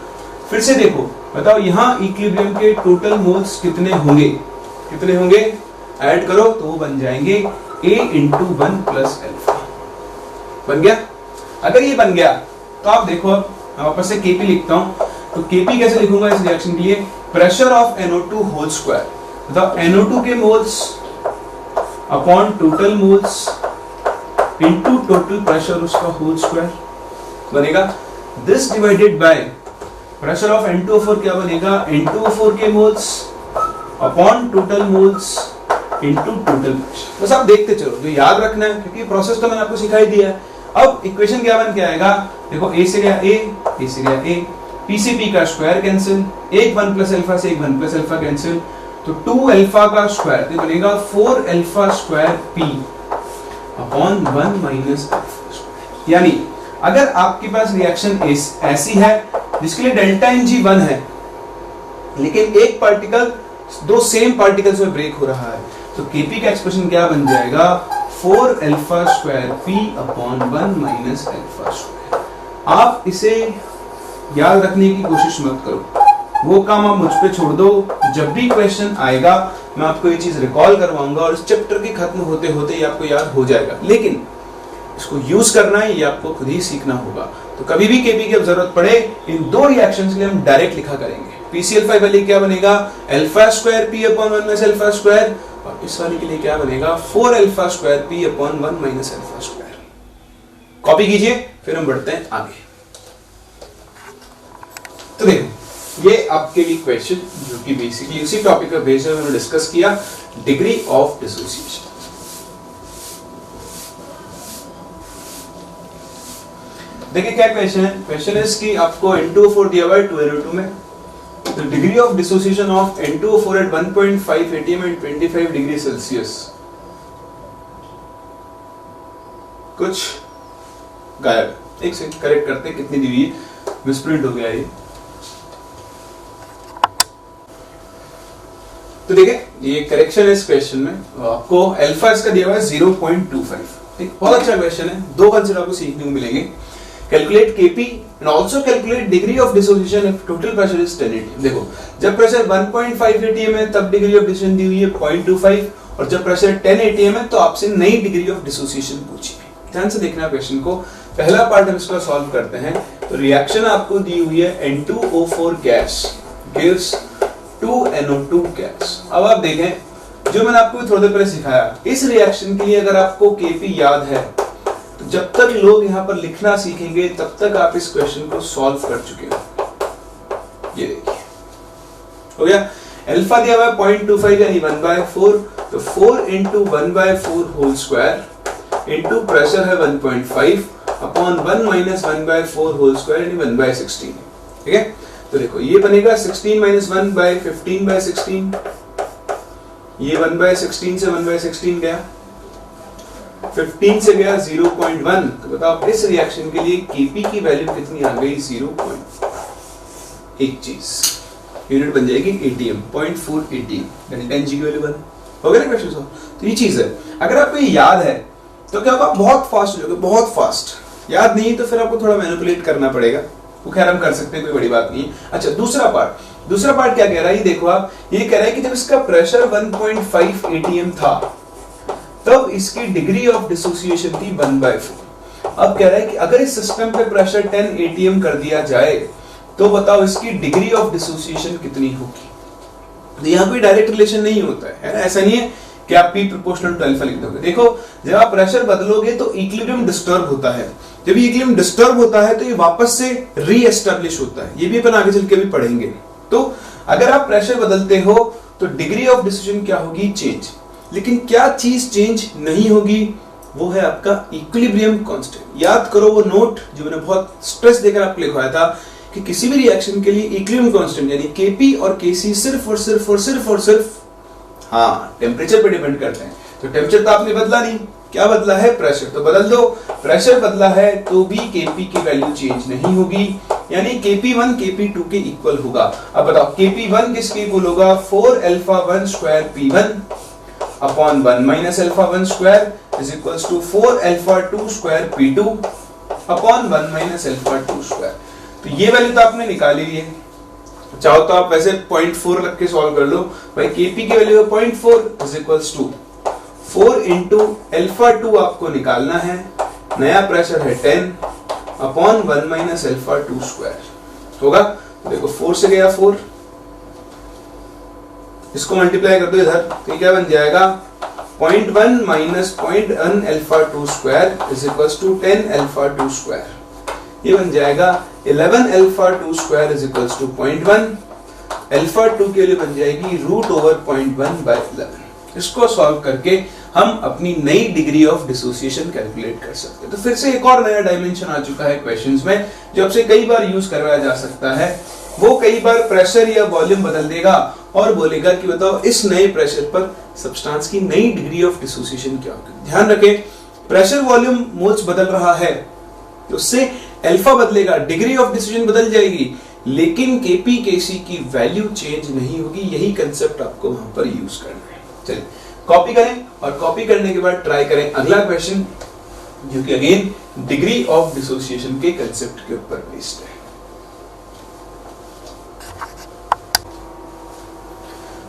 फिर से देखो, बताओ यहाँ इक्विलिब्रियम के टोटल मोल्स कितने होंगे, कितने होंगे, ऐड करो तो वो बन जाएंगे A इंटू 1 प्लस अल्फा। बन गया? अगर ये बन गया तो आप देखो, अब मैं वापस से Kp लिखता हूं, तो Kp कैसे लिखूंगा इस रिएक्शन के लिए, pressure of NO2 whole square, बताओ NO2 के moles upon total moles into total pressure उसका होल स्क्वायर बनेगा। This divided by pressure of N2O4 क्या बनेगा, N2O4 के moles upon total moles into total pressure. बस आप देखते चलो, जो याद रखना है, क्योंकि प्रोसेस तो मैंने आपको सिखाई दिया है। अब इक्वेशन क्या बन के आएगा, देखो A से गया A से गया A, P से P का स्क्वायर कैंसिल, एक 1 प्लस अल्फा से एक 1 प्लस अल्फा कैंसिल, तो 2 अल्फा का स्क्वायर तो बनेगा 4 alpha square P upon 1 minus alpha square. यानी अगर आपके पास रिएक्शन ऐसी है जिसके लिए डेल्टा Ng 1 है, लेकिन एक पार्टिकल दो सेम पार्टिकल्स में ब्रेक हो रहा है, तो Kp का एक्सप्रेशन क्या बन जाएगा, 4 alpha square P upon 1 minus alpha square. आप इसे याद रखने की कोशिश मत करो, वो काम आप मुझ पे छोड़ दो। जब भी क्वेश्चन आएगा मैं आपको ये चीज रिकॉल करवाऊंगा और इस चैप्टर के खत्म होते होते ये आपको याद हो जाएगा, लेकिन इसको यूज करना है ये आपको खुद ही सीखना होगा। तो कभी भी Kp की जरूरत पड़े, इन दो रिएक्शंस के लिए हम डायरेक्ट लिखा करेंगे। PCl5 वाले क्या बनेगा, alpha square P upon 1 minus alpha square, और इस वाले के लिए क्या बनेगा, 4 alpha square P upon 1 minus alpha square. Copy कीजिए, फिर हम बढ़ते हैं आगे। तो देखो ये आपके लिए क्वेश्चन जो कि बेसिकली उसी टॉपिक का बेस है, मैंने डिस्कस किया डिग्री ऑफ डिसोसिएशन। देखिए क्या क्वेश्चन है, क्वेश्चन है कि आपको N2O4 दिया हुआ है 2NO2 में, तो degree of dissociation of N2O4 at 1.5 atm and 25 degree Celsius. कुछ गायब, एक सेकंड करेक्ट करते हैं, कितनी दी हुई है, मिसप्रिंट हो गया ये। तो देखिए ये करेक्शन है इस क्वेश्चन में, आपको अल्फा इसका दिया हुआ है 0.25। ठीक, बहुत अच्छा क्वेश्चन है, दो कंसेप्ट आपको सीखने को मिलेंगे। Calculate Kp and also calculate degree of dissociation if total pressure is 10 atm। देखो जब प्रेशर 1.5 atm है तब डिग्री ऑफ डिसोसिएशन दी हुई है 0.25, और जब प्रेशर 10 atm है तो आपसे नई डिग्री ऑफ डिसोसिएशन पूछी है। ध्यान से देखना क्वेश्चन को, पहला पार्ट हम इसका सॉल्व करते हैं। तो रिएक्शन आपको दी हुई है N2O4 gas gives 2NO2 gas. अब आप देखें जो मैंने आपको थोड़ी देर पहले सिखाया, इस रिएक्शन के लिए अगर आपको Kp याद है तो जब तक लोग यहाँ पर लिखना सीखेंगे तब तक आप इस क्वेश्चन को सॉल्व कर चुके हो। ये देखिए हो गया, अल्फा दिया हुआ है 0.25 यानी 1/4, तो 4 into 1/4 whole square into pressure है 1.5 अपॉन 1 माइनस 1/4 होल स्क्वायर यानी 1/16। ठीक है, तो देखो ये बनेगा 16 माइनस 1/15/16, ये 1/16 से 1/16 गया, 15 से गया 0.1। तो बताओ इस रिएक्शन के लिए Kp की वैल्यू कितनी आ गई, 0.1। एक चीज यूनिट बन जाएगी atm, 0.4 atm, डेल्टा Ng की वैल्यू बन हो गया ना क्वेश्चन सॉल्व। तो ये चीज है, अगर आपको ये याद है तो क्या होगा, बहुत फास्ट हो जाओगे, बहुत फास्ट। याद नहीं तो फिर आपको थोड़ा मैनिपुलेट करना पड़ेगा, वो खैर हम कर सकते हैं, कोई बड़ी बात नहीं है। अच्छा दूसरा पार्ट क्या कह रहा है, ये देखो आप, ये कह रहा है कि जब इसका प्रेशर 1.5 atm था तब इसकी डिग्री ऑफ डिसोसिएशन थी 1/4। अब कह रहा है कि अगर इस सिस्टम पे प्रेशर 10 atm कर दिया जाए तो बताओ इसकी डिग्री ऑफ डिसोसिएशन कितनी होगी। तो यहाँ कोई डायरेक्ट रिलेशन नहीं होता है ना, ऐसा नहीं है कि आप P प्रोपोर्शनल टू अल्फा लिख दोगे। देखो जब आप प्रेशर बदलोगे तो इक्विलिब्रियम डिस्टर्ब होता है, जब इक्विलिब्रियम डिस्टर्ब होता है तो ये वापस से रीएस्टैब्लिश होता है, ये भी अपन आगे चल के भी पढ़ेंगे। तो अगर आप प्रेशर बदलते हो तो डिग्री ऑफ डिसोसिएशन क्या होगी, चेंज। लेकिन क्या चीज चेंज नहीं होगी, वो है आपका इक्विलिब्रियम कांस्टेंट। याद करो वो नोट जो मैंने बहुत स्ट्रेस देकर आपको लिखवाया था कि किसी भी रिएक्शन के लिए इक्विलिब्रियम कांस्टेंट यानी Kp और Kc सिर्फ हाँ टेम्परेचर पे डिपेंड करते हैं। तो टेम्परेचर तो आपने बदला नहीं, क्या बदला है? प्रेशर। तो बदल दो, प्रेशर बदला है तो भी Kp की वैल्यू चेंज नहीं होगी, यानी Kp1 Kp2 के इक्वल होगा। अब बताओ Kp1 किसके इक्वल होगा? 4α1 square P1 upon 1 minus α1 square is equals to 4α2 square P2 upon 1 minus α2 square. तो ये वैल्यू तो आपने निकाली है, चाहो तो आप वैसे 0.4 रख के सॉल्व कर लो। भाई Kp की value 0.4 is equals to 4 into α2 आपको निकालना है, नया प्रेशर है 10 अपॉन 1 माइनस α2 स्क्वायर होगा। देखो 4 से गया 4, इसको मल्टीप्लाई कर दो इधर, तो क्या बन जाएगा? 0.1 minus 0.1 α2 square is equals to 10 α2 square. ये बन जाएगा 11 α2 स्क्वायर इज इक्वल्स टू 0.1, α2 के लिए बन जाएगी रूट ओवर 0.1 बाय 11। इसको सॉल्व करके हम अपनी नई डिग्री ऑफ डिसोसिएशन कैलकुलेट कर सकते हैं। तो फिर से एक और नया डायमेंशन आ चुका है क्वेश्चंस में, जो आपसे कई बार यूज करवाया जा सकता है। वो कई बार प्रेशर या वॉल्यूम बदल देगा और बोलेगा कि बताओ इस नए प्रेशर पर सब्सटेंस की नई डिग्री ऑफ डिसोसिएशन क्या होगी। ध्यान रखें, प्रेशर वॉल्यूम मोल्स बदल रहा है तो उससे अल्फा बदलेगा, डिग्री ऑफ डिसोसिएशन बदल जाएगी, लेकिन Kp Kc की वैल्यू चेंज नहीं होगी। यही कंसेप्ट आपको वहां पर यूज करना है। चलिए कॉपी करें और कॉपी करने के बाद ट्राई करें अगला क्वेश्चन, जो कि अगेन डिग्री ऑफ डिसोसिएशन के कंसेप्ट के ऊपर बेस्ड है।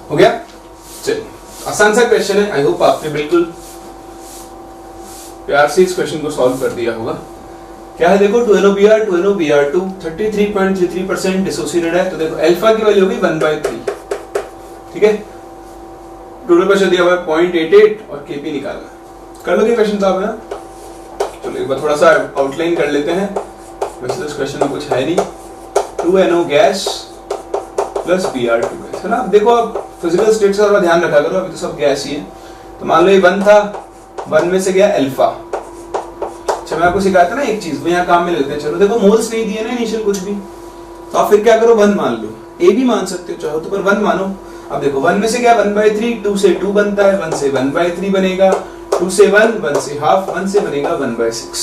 हो गया? चलिए आसान सा क्वेश्चन है, आई होप आपने बिल्कुल प्यार से इस क्वेश्चन को सॉल्व कर दिया होगा। क्या है देखो, 2NOBr 33.33% डिसोसिएटेड है। तो देखो अल्फा की वैल्यू होगी 1/3, ठीक है। टोटल प्रेशर दिया हुआ है 0.88 और Kp निकालना। कर लोगे क्वेश्चन साहब ना? चलो एक बार थोड़ा सा आउटलाइन कर लेते हैं। वैसे तो इस क्वेश्चन में कुछ है नहीं। 2NO gas plus Br2 gas, है ना। देखो अब फिजिकल स्टेट से थोड़ा ध्यान रखा करो, अभी तो सब गैस ही है। तो मान लो ये 1 था, 1 में से गया अल्फा। अच्छा मैं आपको सिखाया था ना एक चीज, वो यहाँ काम में लेते हैं। चलो देखो मोल्स नहीं दिए ना इनिशियल कुछ भी, तो आप फिर क्या करो 1 मान लो, ए भी मान सकते हो चाहो तो, पर 1 मानो। अब देखो 1 में से क्या 1/3, 2 से 2 बनता है, 1 से 1/3 बनेगा, 2 से 1, 1 से हाफ, 1 से बनेगा 1/6,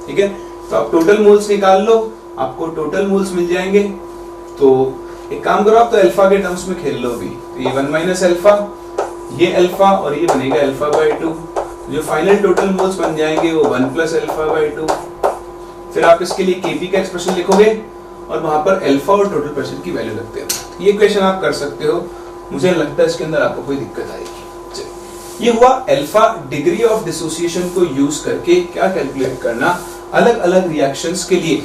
ठीक है। तो आप टोटल मोल्स निकाल लो, आपको टोटल मोल्स मिल जाएंगे। तो एक काम करो आप तो अल्फा के टर्म्स में खेल लो भी, तो ये 1 माइनस अल्फा, ये अल्फा और ये बनेगा अल्फा/2। जो फाइनल टोटल मोल्स बन जाएंगे वो 1 प्लस अल्फा/2। फिर आप इसके लिए Kp का एक्सप्रेशन लिखोगे और वहां पर अल्फा और टोटल प्रेशर की वैल्यू लगते हैं। ये क्वेश्चन आप कर सकते हो, मुझे लगता है इसके अंदर आपको कोई दिक्कत आएगी। ये हुआ अल्फा डिग्री ऑफ डिसोसिएशन को यूज करके क्या कैलकुलेट करना, अलग अलग रिएक्शंस के लिए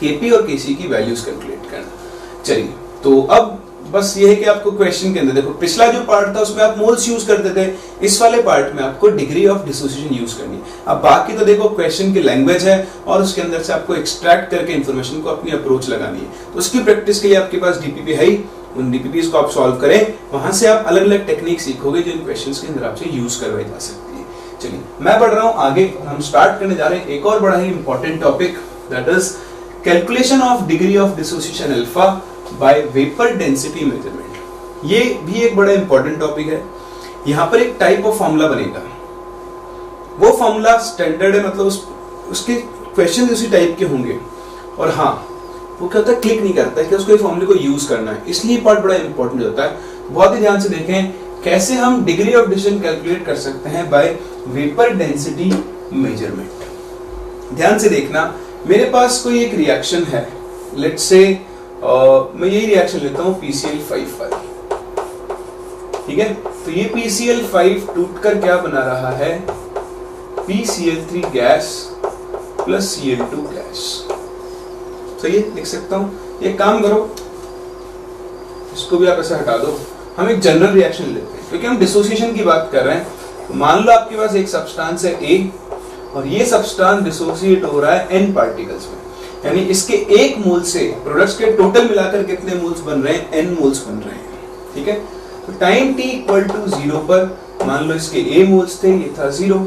Kp और Kc की वैल्यूज कैलकुलेट करना। चलिए तो अब बस ये है कि आपको क्वेश्चन के अंदर देखो, पिछला जो पार्ट था उसमें आप मोल्स यूज करते थे, इस वाले पार्ट में आपको डिग्री ऑफ डिसोसिएशन यूज करनी है। अब बाकी तो देखो क्वेश्चन की लैंग्वेज है और उसके अंदर से आपको एक्सट्रैक्ट करके इंफॉर्मेशन को अपनी अप्रोच लगानी है। तो उसकी प्रैक्टिस के लिए आपके पास डीपीपी है ही, उन डीपीपीज को आप सॉल्व करें, वहां से आप अलग अलग टेक्निक सीखोगे जो इन क्वेश्चंस के अंदर आपसे यूज करवाई जा सकती है। चलिए मैं बढ़ रहा हूं आगे, हम स्टार्ट करने जा रहे हैं एक और बड़ा ही important topic, that is calculation of degree of dissociation alpha by vapour density measurement. ये भी एक बड़ा इंपॉर्टेंट टॉपिक है। यहां पर एक टाइप ऑफ फॉर्मूला बनेगा, वो फॉर्मूला स्टैंडर्ड है, मतलब उसके क्वेश्चन उसी टाइप के होंगे। और हाँ वो क्या होता है, क्लिक नहीं करता है कि उसको फॉर्मूले को यूज करना है, इसलिए पार्ट बड़ा इंपॉर्टेंट होता है। बहुत ही ध्यान से देखें कैसे हम डिग्री ऑफ डिसोसिएशन कैलकुलेट कर सकते हैं बाय वेपर डेंसिटी मेजरमेंट। ध्यान से देखना, मेरे पास कोई एक रिएक्शन है, लेट्स से मैं यही रिएक्शन लेता हूं PCl5, ठीक है। तो ये PCl5 टूटकर क्या बना रहा है, PCl3 gas plus Cl2 gas. सही है, लिख सकता हूं। ये काम करो, इसको भी आप ऐसे हटा दो, हम एक जनरल रिएक्शन लेते हैं क्योंकि हम डिसोसिएशन की बात कर रहे हैं। मान लो आपके पास एक सब्सटेंस है A और ये सब्सटेंस डिसोसिएट हो रहा है N पार्टिकल्स में, यानी इसके एक मोल से प्रोडक्ट्स के टोटल मिलाकर कितने मोल्स बन रहे हैं, N मोल्स बन रहे हैं, ठीक है। तो टाइम t = 0 पर मान लो इसके A मोल्स थे, ये था 0,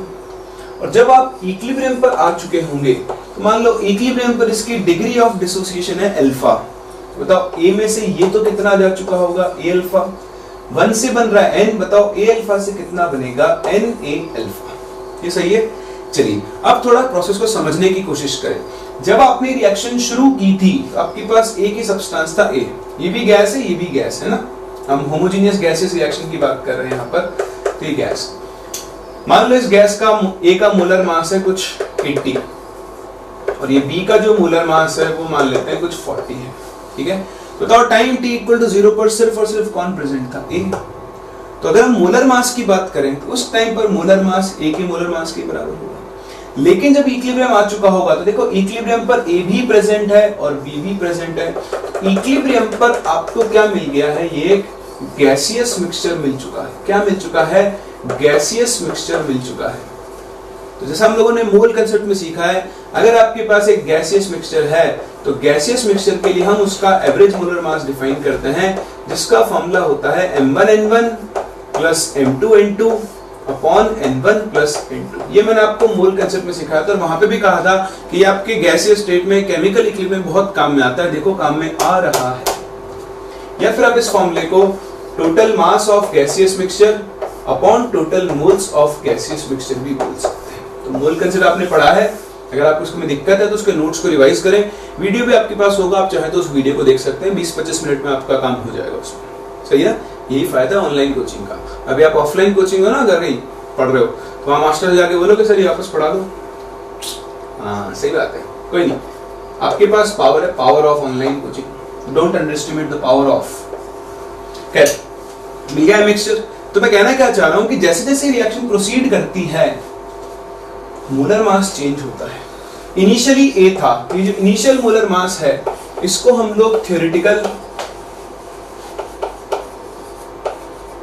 और जब आप इक्विलिब्रियम पर आ चुके होंगे तो मान लो इक्विलिब्रियम पर इसकी डिग्री ऑफ डिसोसिएशन है अल्फा। बताओ ए में से ये तो कितना जा चुका होगा, ए अल्फा। 1 से बन रहा है n, बताओ ए अल्फा से कितना बनेगा, n a अल्फा। ये सही है। चलिए अब थोड़ा प्रोसेस को समझने की कोशिश करें। जब आपने रिएक्शन शुरू की थी तो आपके पास ए की सब्सटेंस था ए, ये भी गैस है, ये भी गैस है ना, हम होमोजेनियस गैसेस रिएक्शन की बात कर रहे हैं यहाँ पर। तो ये गैस, मान लो इस गैस का ए का मोलर मास है कुछ 80 और ये बी का जो मोलर मास है वो मान लेते हैं कुछ 40 है, ठीक है। बताओ टाइम t इक्वल टू 0 पर सिर्फ और सिर्फ कौन प्रेजेंट था, ए। तो अगर हम मोलर मास की बात करें तो उस टाइम पर मोलर मास ए के मोलर मास के बराबर होगा। लेकिन जब इक्विलिब्रियम आ चुका होगा तो देखो इक्विलिब्रियम पर ए भी प्रेजेंट है और बी भी प्रेजेंट है। इक्विलिब्रियम पर आपको क्या मिल गया है, ये एक गैसियस मिक्सचर मिल चुका है। क्या मिल चुका है, गैसियस मिक्सचर मिल चुका है। तो जैसा हम लोगों ने मोल कंसेप्ट में सीखा है, अगर आपके पास एक गैसियस मिक्सचर है तो गैसियस मिक्सचर के लिए हम उसका एवरेज मोलर मास डिफाइन करते हैं, जिसका फॉर्मूला होता है m1n1 plus m2n2 upon n1 plus n2। ये मैंने आपको मोल कंसेप्ट में सिखाया था और वहां पे भी कहा था कि ये आपके गैसियस स्टेट में केमिकल इक्विलिब्रियम में बहुत काम में आता है। देखो काम में आ रहा है। या फिर आप इस फॉर्मूले को total mass of gaseous mixture upon total moles of gaseous mixture भी बोल सकते हैं। तो मोल कंसेप्ट आपने पढ़ा है, अगर आपको इसमें दिक्कत है तो उसके नोट्स को रिवाइज करें। वीडियो भी आपके पास होगा, आप चाहे तो उस वीडियो को देख सकते हैं, 20-25 मिनट में आपका काम हो जाएगा उसमें। सही है, यही फायदा है ऑनलाइन कोचिंग का। अभी आप ऑफलाइन कोचिंग हो ना, अगर कहीं पढ़ रहे हो तो वहां मास्टर जाके बोलो कि सर ये वापस पढ़ा दो। हाँ सही बात है, कोई नहीं, आपके पास पावर है, power of online coaching. Don't underestimate the power of. खैर मिल गया मिक्सचर। तो मैं कहना क्या चाह रहा हूं कि जैसे जैसे रिएक्शन प्रोसीड करती है मोलर मास चेंज होता है। इनिशियली ए था, ये जो इनिशियल मोलर मास है इसको हम लोग थ्योरेटिकल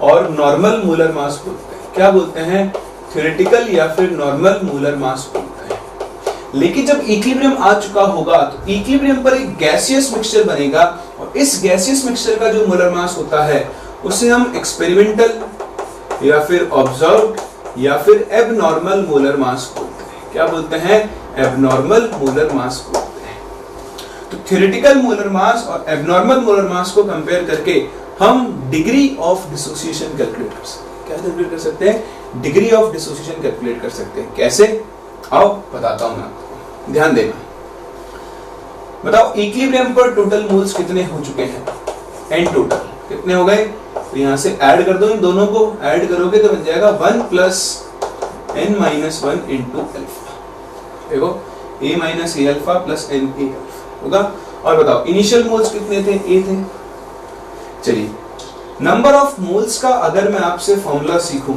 और नॉर्मल मोलर मास बोलते हैं। क्या बोलते हैं, थ्योरेटिकल या फिर नॉर्मल मोलर मास बोलते हैं। लेकिन जब इक्विलिब्रियम आ चुका होगा तो इक्विलिब्रियम पर एक गैसियस मिक्सचर बनेगा और इस गैसियस मिक्सचर का जो मोलर मास होता है उसे हम एक्सपेरिमेंटल या फिर ऑब्जर्व्ड या फिर एबनॉर्मल मोलर मास बोलते हैं। क्या बोलते हैं, एबनॉर्मल मोलर मास बोलते हैं। तो थ्योरेटिकल मोलर मास और एबनॉर्मल मोलर मास को कंपेयर करके हम डिग्री ऑफ डिसोसिएशन कैलकुलेट कर सकते हैं। क्या कैलकुलेट कर सकते हैं, डिग्री ऑफ डिसोसिएशन कैलकुलेट कर सकते हैं। कैसे, आओ बताता हूं मैं आपको, ध्यान देना। बताओ इक्विलिब्रियम पर टोटल मोल्स कितने हो चुके हैं, n टोटल कितने हो गए। तो यहां से ऐड कर दो, इन दोनों को ऐड करोगे तो बन जाएगा 1 प्लस n-1 इंटू अल्फा। देखो a minus A alpha plus n a alpha होगा। और बताओ इनिशियल मोल्स कितने थे, a थे। चलिए नंबर ऑफ मोल्स का अगर मैं आपसे फॉर्मूला सीखूं,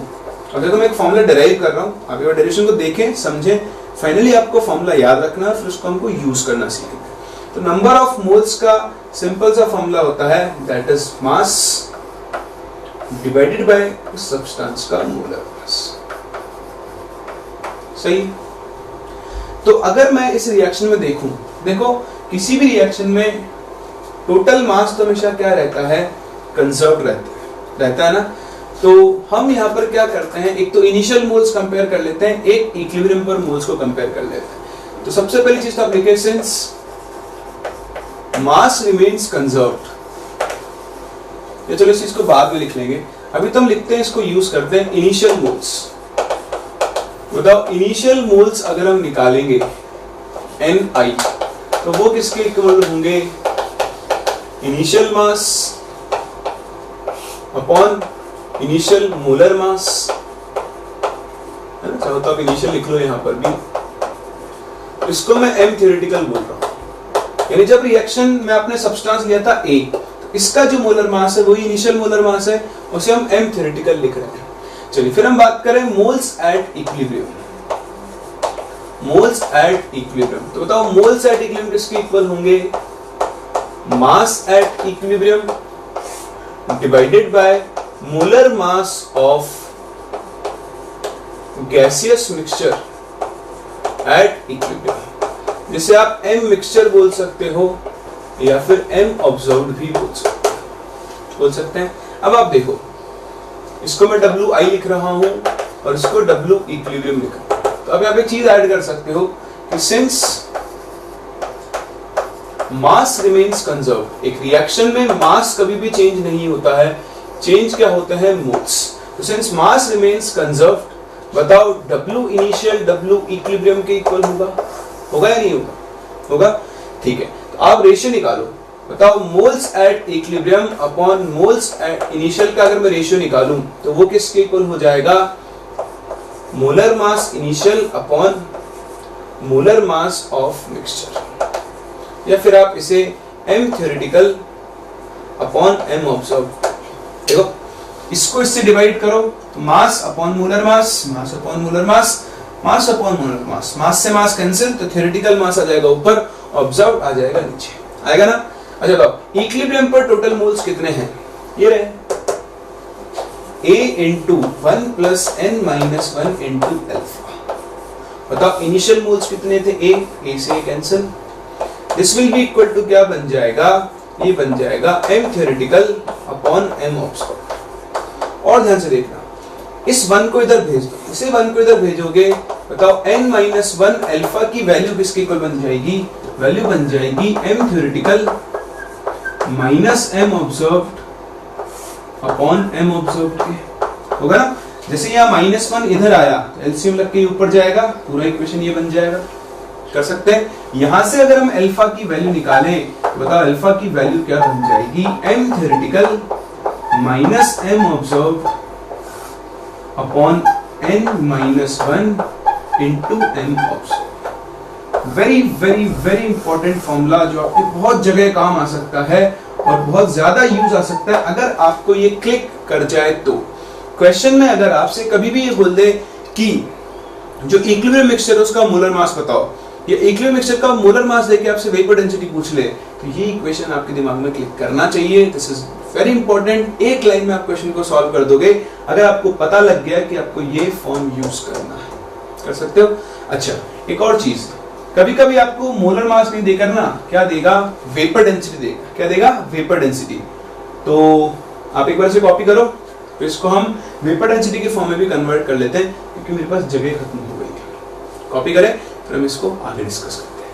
अगर तो मैं एक फॉर्मूला डेराइव कर रहा हूं, आप एक डेरिवेशन को देखें समझें, फाइनली आपको फॉर्मूला याद रखना है, फिर उसको हमको यूज करना सीखेंगे। तो नंबर ऑफ मोल्स का सिंपल सा फॉर्मूला होता है that is mass divided by substance का मोलर मास। सही। तो अगर मैं इस रिएक्शन में देखूं, देखो किसी भी रिएक्शन में टोटल मास तो हमेशा क्या रहता है, कंजर्व रहता है ना। तो हम यहाँ पर क्या करते हैं, एक तो इनिशियल मोल्स कंपेयर कर लेते हैं, एक इक्विलिब्रियम पर मोल्स को कंपेयर कर लेते हैं। तो सबसे पहली चीज तो आप लिखें, सिंस मास रिमेन्स कंजर्व्ड। ये चलो इस चीज को बाद में लिख लेंगे, अभी तो हम लिखते हैं, इसको यूज करते हैं इनिशियल मोल्स। बताओ इनिशियल मोल्स अगर हम निकालेंगे Ni तो वो किसके इक्वल होंगे, initial mass upon initial molar mass, है ना। चाहो तो आप इनिशियल लिख लो यहां पर भी। इसको मैं m थ्योरेटिकल बोल रहा हूं, यानी जब रिएक्शन में आपने सब्सटेंस लिया था A, तो इसका जो मोलर मास है वही इनिशियल मोलर मास है, उसे हम m थ्योरेटिकल लिख रहे हैं। चलिए फिर हम बात करें moles at equilibrium. Moles at equilibrium, तो बताओ मोल्स एट इक्विलिब्रियम किसके इक्वल होंगे, mass at equilibrium divided by molar mass of gaseous mixture at equilibrium, जिसे आप m मिक्सचर बोल सकते हो या फिर m ऑब्जर्व्ड भी बोल सकते हैं। अब आप देखो, इसको मैं WI लिख रहा हूं और इसको W इक्विलिब्रियम लिख रहा हूं। तो अब आप एक चीज ऐड कर सकते हो कि सिंस मास रिमेन्स कंजर्व। एक रिएक्शन में मास कभी भी चेंज नहीं होता है, चेंज क्या होता है, मोल्स। तो सिंस मास रिमेन्स कंजर्व, बताओ W इनिशियल W इक्विलिब्रियम के इक्वल होगा या नहीं होगा? होगा, ठीक है। तो आप रेशियो निकालो, बताओ moles at equilibrium upon moles at initial का अगर मैं रेशियो निकालूं तो वो किसके इक्वल हो जाएगा, molar mass initial upon molar mass of mixture, या फिर आप इसे M theoretical upon M observe. देखो इसको इससे डिवाइड करो तो mass upon molar mass, mass upon molar mass, mass upon molar mass, mass से मास कैंसिल, तो थ्योरेटिकल मास आ जाएगा ऊपर, ऑब्जर्व आ जाएगा नीचे, आएगा ना। अच्छा तो इक्विलिब्रियम पर टोटल मोल्स कितने हैं, ये रहे A into 1 plus n minus 1 into alpha. बताओ इनिशियल मोल्स कितने थे, A से cancel, this will be equal to क्या बन जाएगा, ये बन जाएगा M theoretical upon M observe. और ध्यान से देखना, इस 1 को इधर भेज दो, इसे 1 को इधर भेजोगे, बताओ n माइनस 1 अल्फा की वैल्यू किसके इक्वल बन जाएगी, वैल्यू बन जाएगी M theoretical minus M observed upon M observed के, होगा ना। जैसे यहाँ -1 इधर आया तो एलसीएम लग के ऊपर जाएगा, पूरा इक्वेशन ये बन जाएगा, कर सकते हैं। यहां से अगर हम अल्फा की वैल्यू निकालें, बताओ अल्फा की वैल्यू क्या बन जाएगी, M theoretical minus M observed upon n minus 1 into M observed. Very very very important formula जो आपके बहुत जगह काम आ सकता है और बहुत ज्यादा यूज आ सकता है अगर आपको ये क्लिक कर जाए तो। क्वेश्चन में अगर आपसे कभी भी ये बोल दे कि जो इक्विलिब्रियम मिक्सचर है उसका मोलर मास बताओ, या इक्विलिब्रियम मिक्सचर का मोलर मास लेके आपसे वेपर डेंसिटी पूछ ले, तो ये इक्वेशन आपके दिमाग में क्लिक करना चाहिए। दिस इज वेरी इंपॉर्टेंट, एक लाइन में आप क्वेश्चन को सॉल्व कर दोगे अगर आपको पता लग गया कि आपको ये फॉर्म यूज करना है, कर सकते हो। अच्छा एक और चीज, कभी कभी आपको मोलर मास नहीं देकर ना क्या देगा, वेपर डेंसिटी देगा। क्या देगा, वेपर डेंसिटी। तो आप एक बार से कॉपी करो, तो इसको हम वेपर डेंसिटी के फॉर्म में भी कन्वर्ट कर लेते हैं क्योंकि मेरे पास जगह खत्म हो गई थी। कॉपी करें फिर हम इसको आगे डिस्कस करते हैं।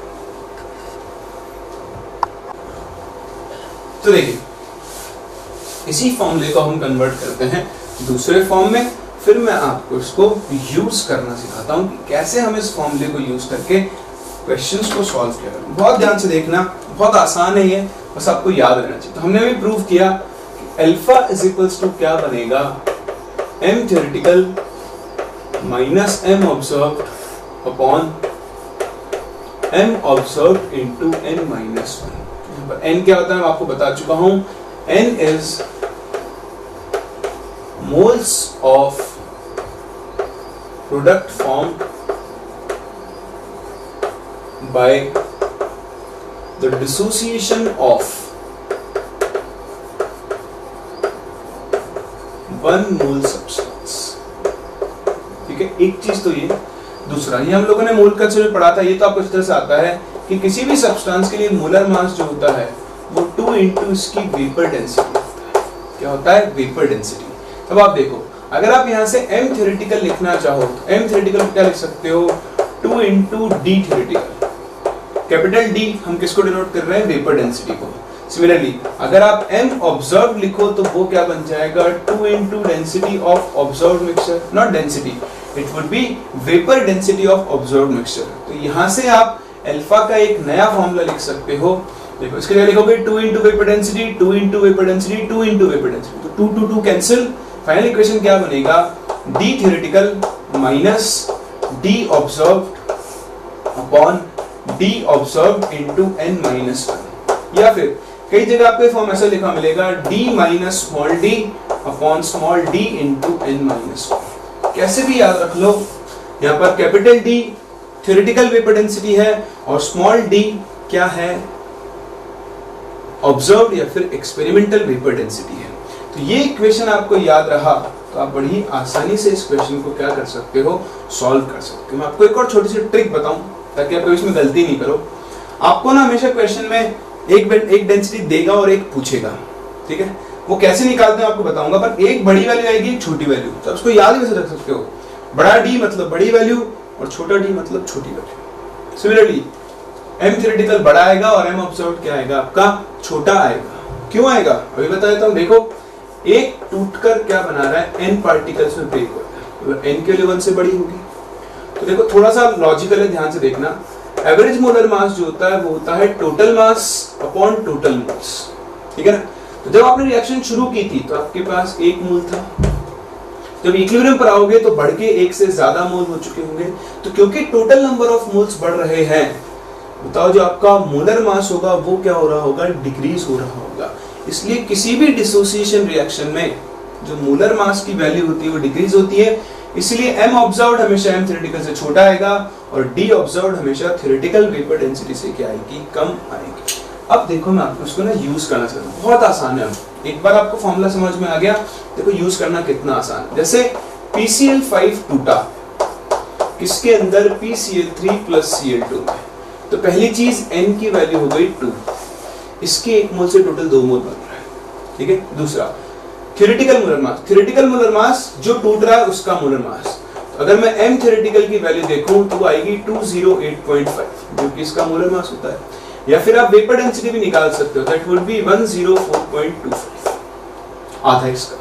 तो देखिए इसी फॉर्मूले को हम कन्वर्ट करते हैं दूसरे फॉर्म में, फिर मैं आपको इसको यूज करना सिखाता हूं कि कैसे हम इस फॉर्मूले को यूज करके क्वेश्चंस को सॉल्व किया करें। बहुत ध्यान से देखना, बहुत आसान है ये, बस आपको याद रहना चाहिए। तो हमने भी प्रूव किया कि अल्फा इज इक्वल्स टू क्या बनेगा, M theoretical minus M observed upon M observed into n minus 1। यहाँ पर n क्या होता है मैं आपको बता चुका हूं, n is moles of product formed by the dissociation of 1 mole substance। ठीक है, एक चीज तो ये, दूसरा ये हम लोगों ने मोल का जो पढ़ा था, ये तो आपको इस तरह से आता है कि किसी भी सब्सटेंस के लिए मोलर मास जो होता है वो 2 इंटू इसकी वेपर डेंसिटी होता है। क्या होता है, वेपर डेंसिटी। अब आप देखो अगर आप यहाँ से M थ्योरेटिकल लिखना चाहो तो M थ्योरेटिकल क्या लिख सकते हो, 2 into D theoretical. Capital D हम किसको डिनोट कर रहे हैं, वेपर डेंसिटी को। सिमिलरली अगर आप M ऑब्जर्व लिखो तो वो क्या बन जाएगा, 2 into density of observe mixture, not density, it would be vapour density of observe mixture. तो यहाँ से आप अल्फा का एक नया फॉर्मूला लिख सकते हो। देखो इसके लिए लिखोगे 2 into vapour density, 2 into vapour density, 2 into vapour density, तो 2 2 कैंसिल। फाइनल इक्वेशन क्या बनेगा, D theoretical minus D observed upon D observed into n minus 1। या फिर कई जगह आपको फॉर्म ऐसा लिखा मिलेगा D minus small d upon small d into n minus 1। कैसे भी याद रख लो, यहाँ पर capital D theoretical vapour density है और स्मॉल d क्या है, ऑब्जर्व्ड या फिर एक्सपेरिमेंटल वेपर डेंसिटी है। तो ये इक्वेशन आपको याद रहा तो आप बड़ी आसानी से इस क्वेश्चन को क्या कर सकते हो, सॉल्व कर सकते हो। मैं आपको एक और छोटी सी ट्रिक बताऊं ताकि आप इसमें गलती नहीं करो। आपको ना हमेशा क्वेश्चन में एक डेंसिटी देगा और एक पूछेगा, ठीक है, वो कैसे निकालते हैं आपको बताऊंगा, पर एक बड़ी वैल्यू आएगी एक छोटी वैल्यू, तो उसको याद भी कैसे रख सकते हो, बड़ा D मतलब बड़ी वैल्यू और छोटा d मतलब छोटी वैल्यू। सिमिलरली m थ्योरेटिकल बड़ा आएगा और m ऑब्जर्व्ड क्या आएगा आपका छोटा आएगा। क्यों आएगा अभी बता देता हूं। देखो एक टूटकर क्या बना रहा है, n पार्टिकल्स में ब्रेक हो रहा है, n के लिए 1 से बड़ी होगी। तो देखो थोड़ा सा लॉजिकल है, ध्यान से देखना। एवरेज मोलर मास जो होता है वो होता है total mass upon total moles, ठीक है ना। तो जब आपने रिएक्शन शुरू की थी तो आपके पास 1 मोल था, जब इक्विलिब्रियम पर आओगे तो बढ़ के 1 से ज्यादा मोल हो चुके होंगे। तो क्योंकि टोटल नंबर ऑफ मोल्स बढ़ रहे हैं, बताओ जो आपका मोलर मास होगा वो क्या हो रहा होगा, डिक्रीज हो रहा होगा। इसलिए किसी भी डिसोसिएशन रिएक्शन में जो मोलर मास की वैल्यू होती है वो डिक्रीज होती है। इसलिए m ऑब्जर्व्ड हमेशा m थ्योरेटिकल से छोटा आएगा और d ऑब्जर्व्ड हमेशा थ्योरेटिकल वेपर डेंसिटी से क्या आएगी, कम आएगी। अब देखो मैं आपको इसको ना यूज करना चाहता हूँ, बहुत आसान है। एक बार आपको फॉर्मूला समझ में आ गया, देखो यूज करना कितना आसान है। जैसे PCl5 टूटा किसके अंदर, PCl3 प्लस Cl2 में, तो पहली चीज n की वैल्यू हो गई 2, इसके 1 मोल से टोटल 2 मोल बन रहा है, ठीक है। दूसरा theoretical molar mass, theoretical molar mass जो टूट रहा है उसका मोलर मास। तो अगर मैं m थ्योरेटिकल की वैल्यू देखूं तो वो आएगी 208.5 जो कि इसका मोलर मास होता है। या फिर आप वेपर डेंसिटी भी निकाल सकते हो, दैट वुड बी 104.25, आधा इसका।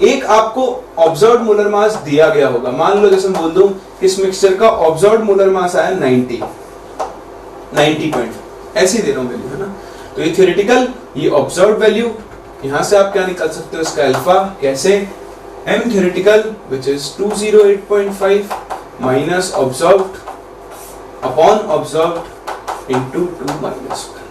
एक आपको ऑब्जर्व्ड मोलर मास दिया गया होगा, मान लो जैसे मैं बोल दूं इस मिक्सचर का ऑब्जर्व्ड मोलर मास आया 90.5, ऐसे दे रहा हूं वैल्यू, है ना। तो ये थ्योरेटिकल, ये ऑब्जर्व्ड वैल्यू, यहां से आप क्या निकाल सकते हो इसका अल्फा, कैसे, m theoretical which is 208.5 minus observed upon observed into 2 minus 1।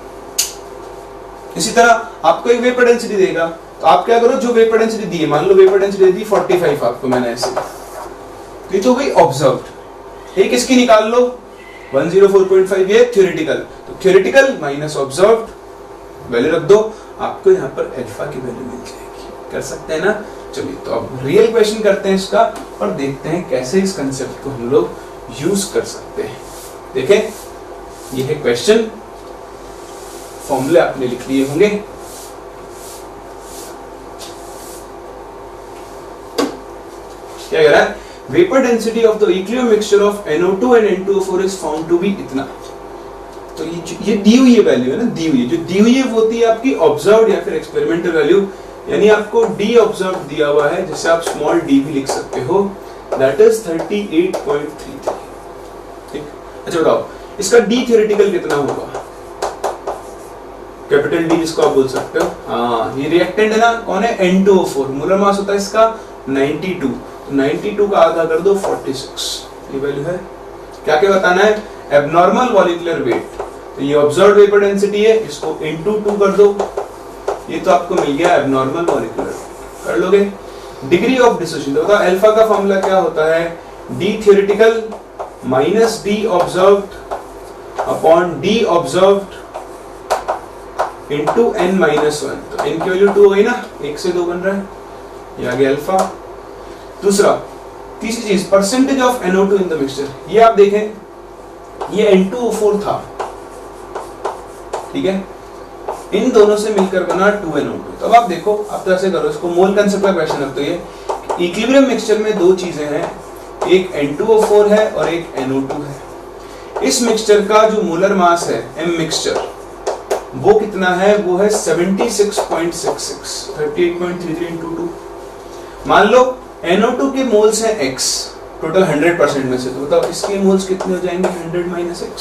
इसी तरह आपको एक वेपर डेंसिटी देगा, तो आप क्या करो, जो वेपर डेंसिटी दी है, मान लो वेपर डेंसिटी दी 45 आपको मैंने ऐसे, तो ये तो गई ऑब्जर्व्ड। एक इसकी निकाल लो 104.5, ये थ्योरेटिकल, तो थ्योरेटिकल माइनस ऑब्जर्व्ड वैल्यू रख दो, आपको यहाँ पर अल्फा की वैल्यू मिल जाएगी। कर सकते हैं ना। चलिए तो अब रियल क्वेश्चन करते हैं इसका और देखते हैं कैसे इस कंसेप्ट को हम लोग यूज कर सकते हैं। देखें ये है क्वेश्चन, फॉर्मूले आपने लिख लिए होंगे। क्या कह रहा है, vapour density of the equilibrium mixture of NO2 and N2O4 is found to be इतना। तो ये दी हुई वैल्यू है ना, दी हुई, जो दी हुई है वो होती है आपकी ऑब्जर्व्ड या फिर एक्सपेरिमेंटल वैल्यू, यानी आपको d ऑब्जर्व्ड दिया हुआ है, जिसे आप स्मॉल d भी लिख सकते हो, दैट इज 38.33, ठीक। अच्छा बताओ इसका d थ्योरेटिकल कितना होगा, कैपिटल D जिसको आप बोल सकते हो। हाँ ये रिएक्टेंट है ना, कौन है, N2O4, मोलर मास होता है इसका 92, तो 92 का आधा कर दो 46, ये वैल्यू है। क्या क्या बताना है, एब्नॉर्मल मॉलिक्यूलर वेट, तो ये ऑब्जर्व्ड वेपर डेंसिटी है, इसको इनटू 2 कर दो, ये तो आपको मिल गया एब्नॉर्मल मॉलिक्यूलर, कर लोगे। डिग्री ऑफ डिसोसिएशन, तो बताओ अल्फा का फॉर्मूला क्या होता है, d theoretical minus d observed upon d observed into n minus 1, तो n की वैल्यू 2 हो गई ना, 1 से 2 बन रहा है, ये आ गया अल्फा। दूसरा, तीसरी चीज percentage of NO2 in the mixture, ये आप देखें ये N2O4 था, ठीक है, इन दोनों से मिलकर बना 2NO2। तो अब आप देखो, आप तो ऐसे करो, इसको मोल कंसेप्ट का क्वेश्चन रख दो। ये इक्विलिब्रियम मिक्सचर में दो चीजें हैं, एक N2O4 है और एक NO2 है। इस मिक्सचर का जो मोलर मास है M मिक्सचर, वो कितना है, वो है 76.66, 38.33 into 2। मान लो NO2 के मोल्स हैं x, टोटल 100% में से, तो बताओ इसके मोल्स कितने हो जाएंगे, 100 माइनस x।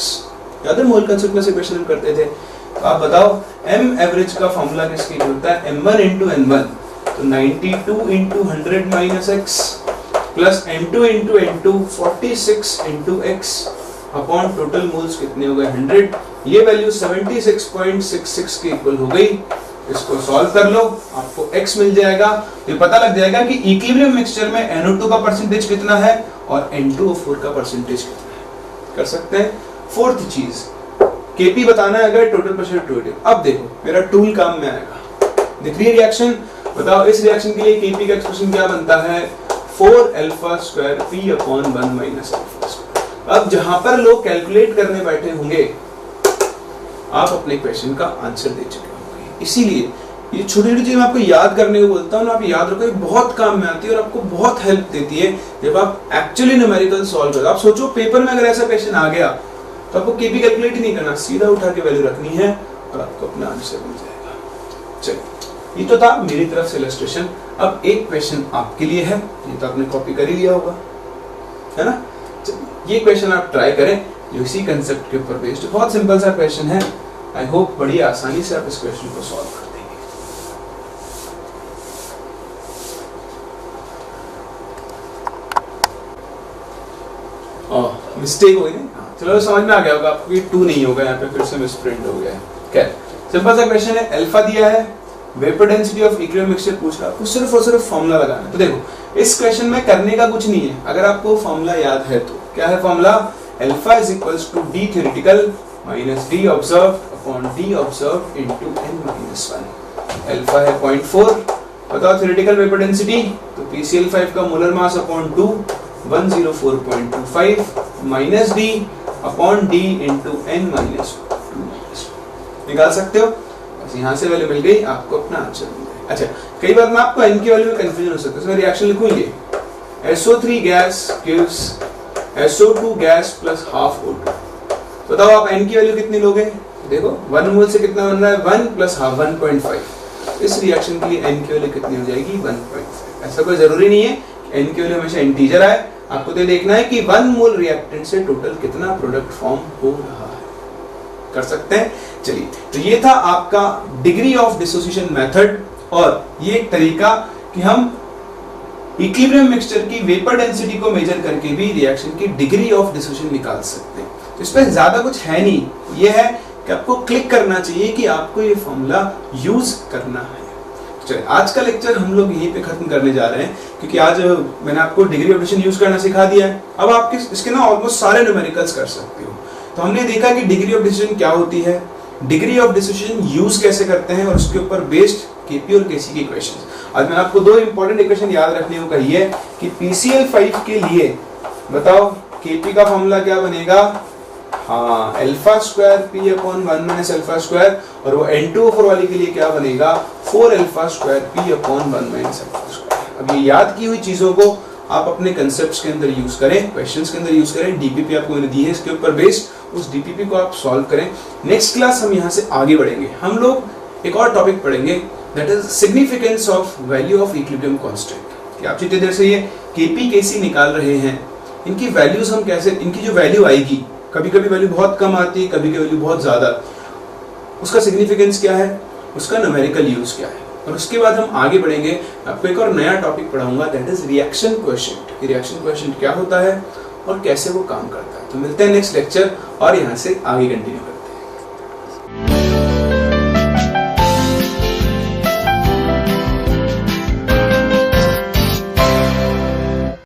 याद है मोल कंसेप्ट में से क्वेश्चन हम करते थे। तो आप बताओ m एवरेज का फॉर्मूला किसके लिए होता है, m1 into n1, तो 92 into 100 minus x plus n2 into n2 46 into x upon total moles कितने हो गए 100। ये वैल्यू 76.66 के इक्वल हो गई। इसको सॉल्व कर लो, आपको x मिल जाएगा। तो पता लग जाएगा कि इक्विलिब्रियम मिक्सचर में NO2 का परसेंटेज कितना है और N2O4 का परसेंटेज कितना है। कर सकते हैं। फोर्थ चीज Kp बताना है अगर टोटल प्रेशर फ्लूइड। अब देखो मेरा टूल काम में आएगा। दिख रही है रिएक्शन, बताओ इस रिएक्शन के लिए Kp का एक्सप्रेशन क्या बनता है, 4 alpha square P upon 1 minus alpha square. अब जहां पर लोग कैलकुलेट करने बैठे होंगे, आप अपने क्वेश्चन का आंसर दे चुके होंगे। इसीलिए ये छोटी छोटी चीज मैं आपको याद करने को बोलता हूँ ना, आप याद रखो, बहुत काम में आती है और आपको बहुत हेल्प देती है जब आप एक्चुअली न्यूमेरिकल सॉल्व करो। आप सोचो पेपर में अगर ऐसा क्वेश्चन आ गया तो आपको केपी कैलकुलेट ही नहीं करना, सीधा उठा के वैल्यू रखनी है और आपको अपना आंसर मिल जाएगा। चलिए, ये तो था मेरी तरफ से इलस्ट्रेशन। अब एक क्वेश्चन आपके लिए है, ये तो आपने कॉपी कर ही लिया होगा, है ना। चलिए, ये क्वेश्चन आप ट्राई करें, जो इसी कंसेप्ट के ऊपर बेस्ड, बहुत सिंपल सा क्वेश्चन है। आई होप बड़ी आसानी से आप इस क्वेश्चन को सॉल्व कर देंगे। मिस्टेक हो गई ना, चलो समझ में आ गया होगा आपको, ये 2 नहीं होगा, यहाँ पे फिर से मिसप्रिंट हो गया है। क्या सिंपल सा क्वेश्चन है, अल्फा दिया है, vapour density of equilibrium mixture पूछ रहा है, आपको सिर्फ और सिर्फ फॉर्मूला लगाना है। तो देखो इस क्वेश्चन में करने का कुछ नहीं है, अगर आपको फॉर्मूला याद है तो क्या है formula, alpha is equals to D theoretical minus D observed upon D observed into n-1। Alpha है 0.4, बताओ थ्योरेटिकल वेपर डेंसिटी, तो PCl5 का molar mass upon 2 104.25 minus D upon D into n-2 निकाल सकते हो। बस यहाँ से वैल्यू मिल गई, आपको अपना आंसर मिल गया। अच्छा, कई बार मैं आपको n की वैल्यू में कंफ्यूजन हो सकता है, इसमें रिएक्शन लिखूंगे, SO3 gas gives SO2 gas plus half O2। बताओ आप n की वैल्यू कितनी लोगे, देखो 1 मोल से कितना बन रहा है, 1 प्लस हाफ 1.5। इस रिएक्शन के लिए n की वैल्यू कितनी हो जाएगी, 1.5। ऐसा कोई जरूरी नहीं है कि n की वैल्यू हमेशा इंटीजर आए, आपको तो देखना है कि 1 मोल रिएक्टेंट से टोटल कितना प्रोडक्ट फॉर्म हो रहा है, कर सकते हैं। चलिए, तो ये था आपका डिग्री ऑफ डिसोसिएशन मेथड, और ये एक तरीका कि हम इक्विलिब्रियम मिक्सचर की वेपर डेंसिटी को मेजर करके भी रिएक्शन की डिग्री ऑफ डिसोसिएशन निकाल सकते हैं। तो इसमें ज्यादा कुछ है नहीं, ये है कि आपको क्लिक करना चाहिए कि आपको ये फॉर्मूला यूज करना है। चलिए, आज का लेक्चर हम लोग यहीं पे खत्म करने जा रहे हैं, क्योंकि आज मैंने आपको डिग्री ऑफ डिसोसिएशन यूज करना सिखा दिया है। अब आप इसके ना ऑलमोस्ट सारे न्यूमेरिकल्स कर सकते हो। तो हमने देखा कि डिग्री ऑफ डिसोसिएशन क्या होती है, डिग्री ऑफ डिसोसिएशन यूज कैसे करते हैं, और उसके ऊपर बेस्ड केपी और केसी के इक्वेशंस। आज मैंने आपको 2 इंपॉर्टेंट इक्वेशन याद रखने को कही है कि PCl5 के लिए बताओ केपी का फॉर्मूला क्या बनेगा, हाँ alpha square P upon 1 minus alpha square, और वो N2O4 वाली के लिए क्या बनेगा, 4 alpha square P upon 1 minus alpha square. अब ये याद की हुई चीजों को आप अपने कंसेप्ट्स के अंदर यूज करें, क्वेश्चंस के अंदर यूज करें, डीपीपी आपको मैंने दी है, इसके ऊपर बेस्ड उस डीपीपी को आप सॉल्व करें। नेक्स्ट क्लास हम यहाँ से आगे बढ़ेंगे, हम लोग एक और टॉपिक पढ़ेंगे, that is significance of value of equilibrium constant. कि आप जितनी देर से ये केपी केसी निकाल रहे हैं, इनकी वैल्यूज हम कैसे, इनकी जो वैल्यू आएगी, कभी कभी वैल्यू बहुत कम आती है, कभी कभी वैल्यू बहुत ज्यादा, उसका सिग्निफिकेंस क्या है, उसका न्यूमेरिकल यूज क्या है, और उसके बाद हम आगे बढ़ेंगे। आपको एक और नया टॉपिक पढ़ाऊंगा, that is reaction quotient. Reaction quotient क्या होता है और कैसे वो काम करता है। तो मिलते हैं नेक्स्ट लेक्चर, और यहाँ से आगे कंटिन्यू।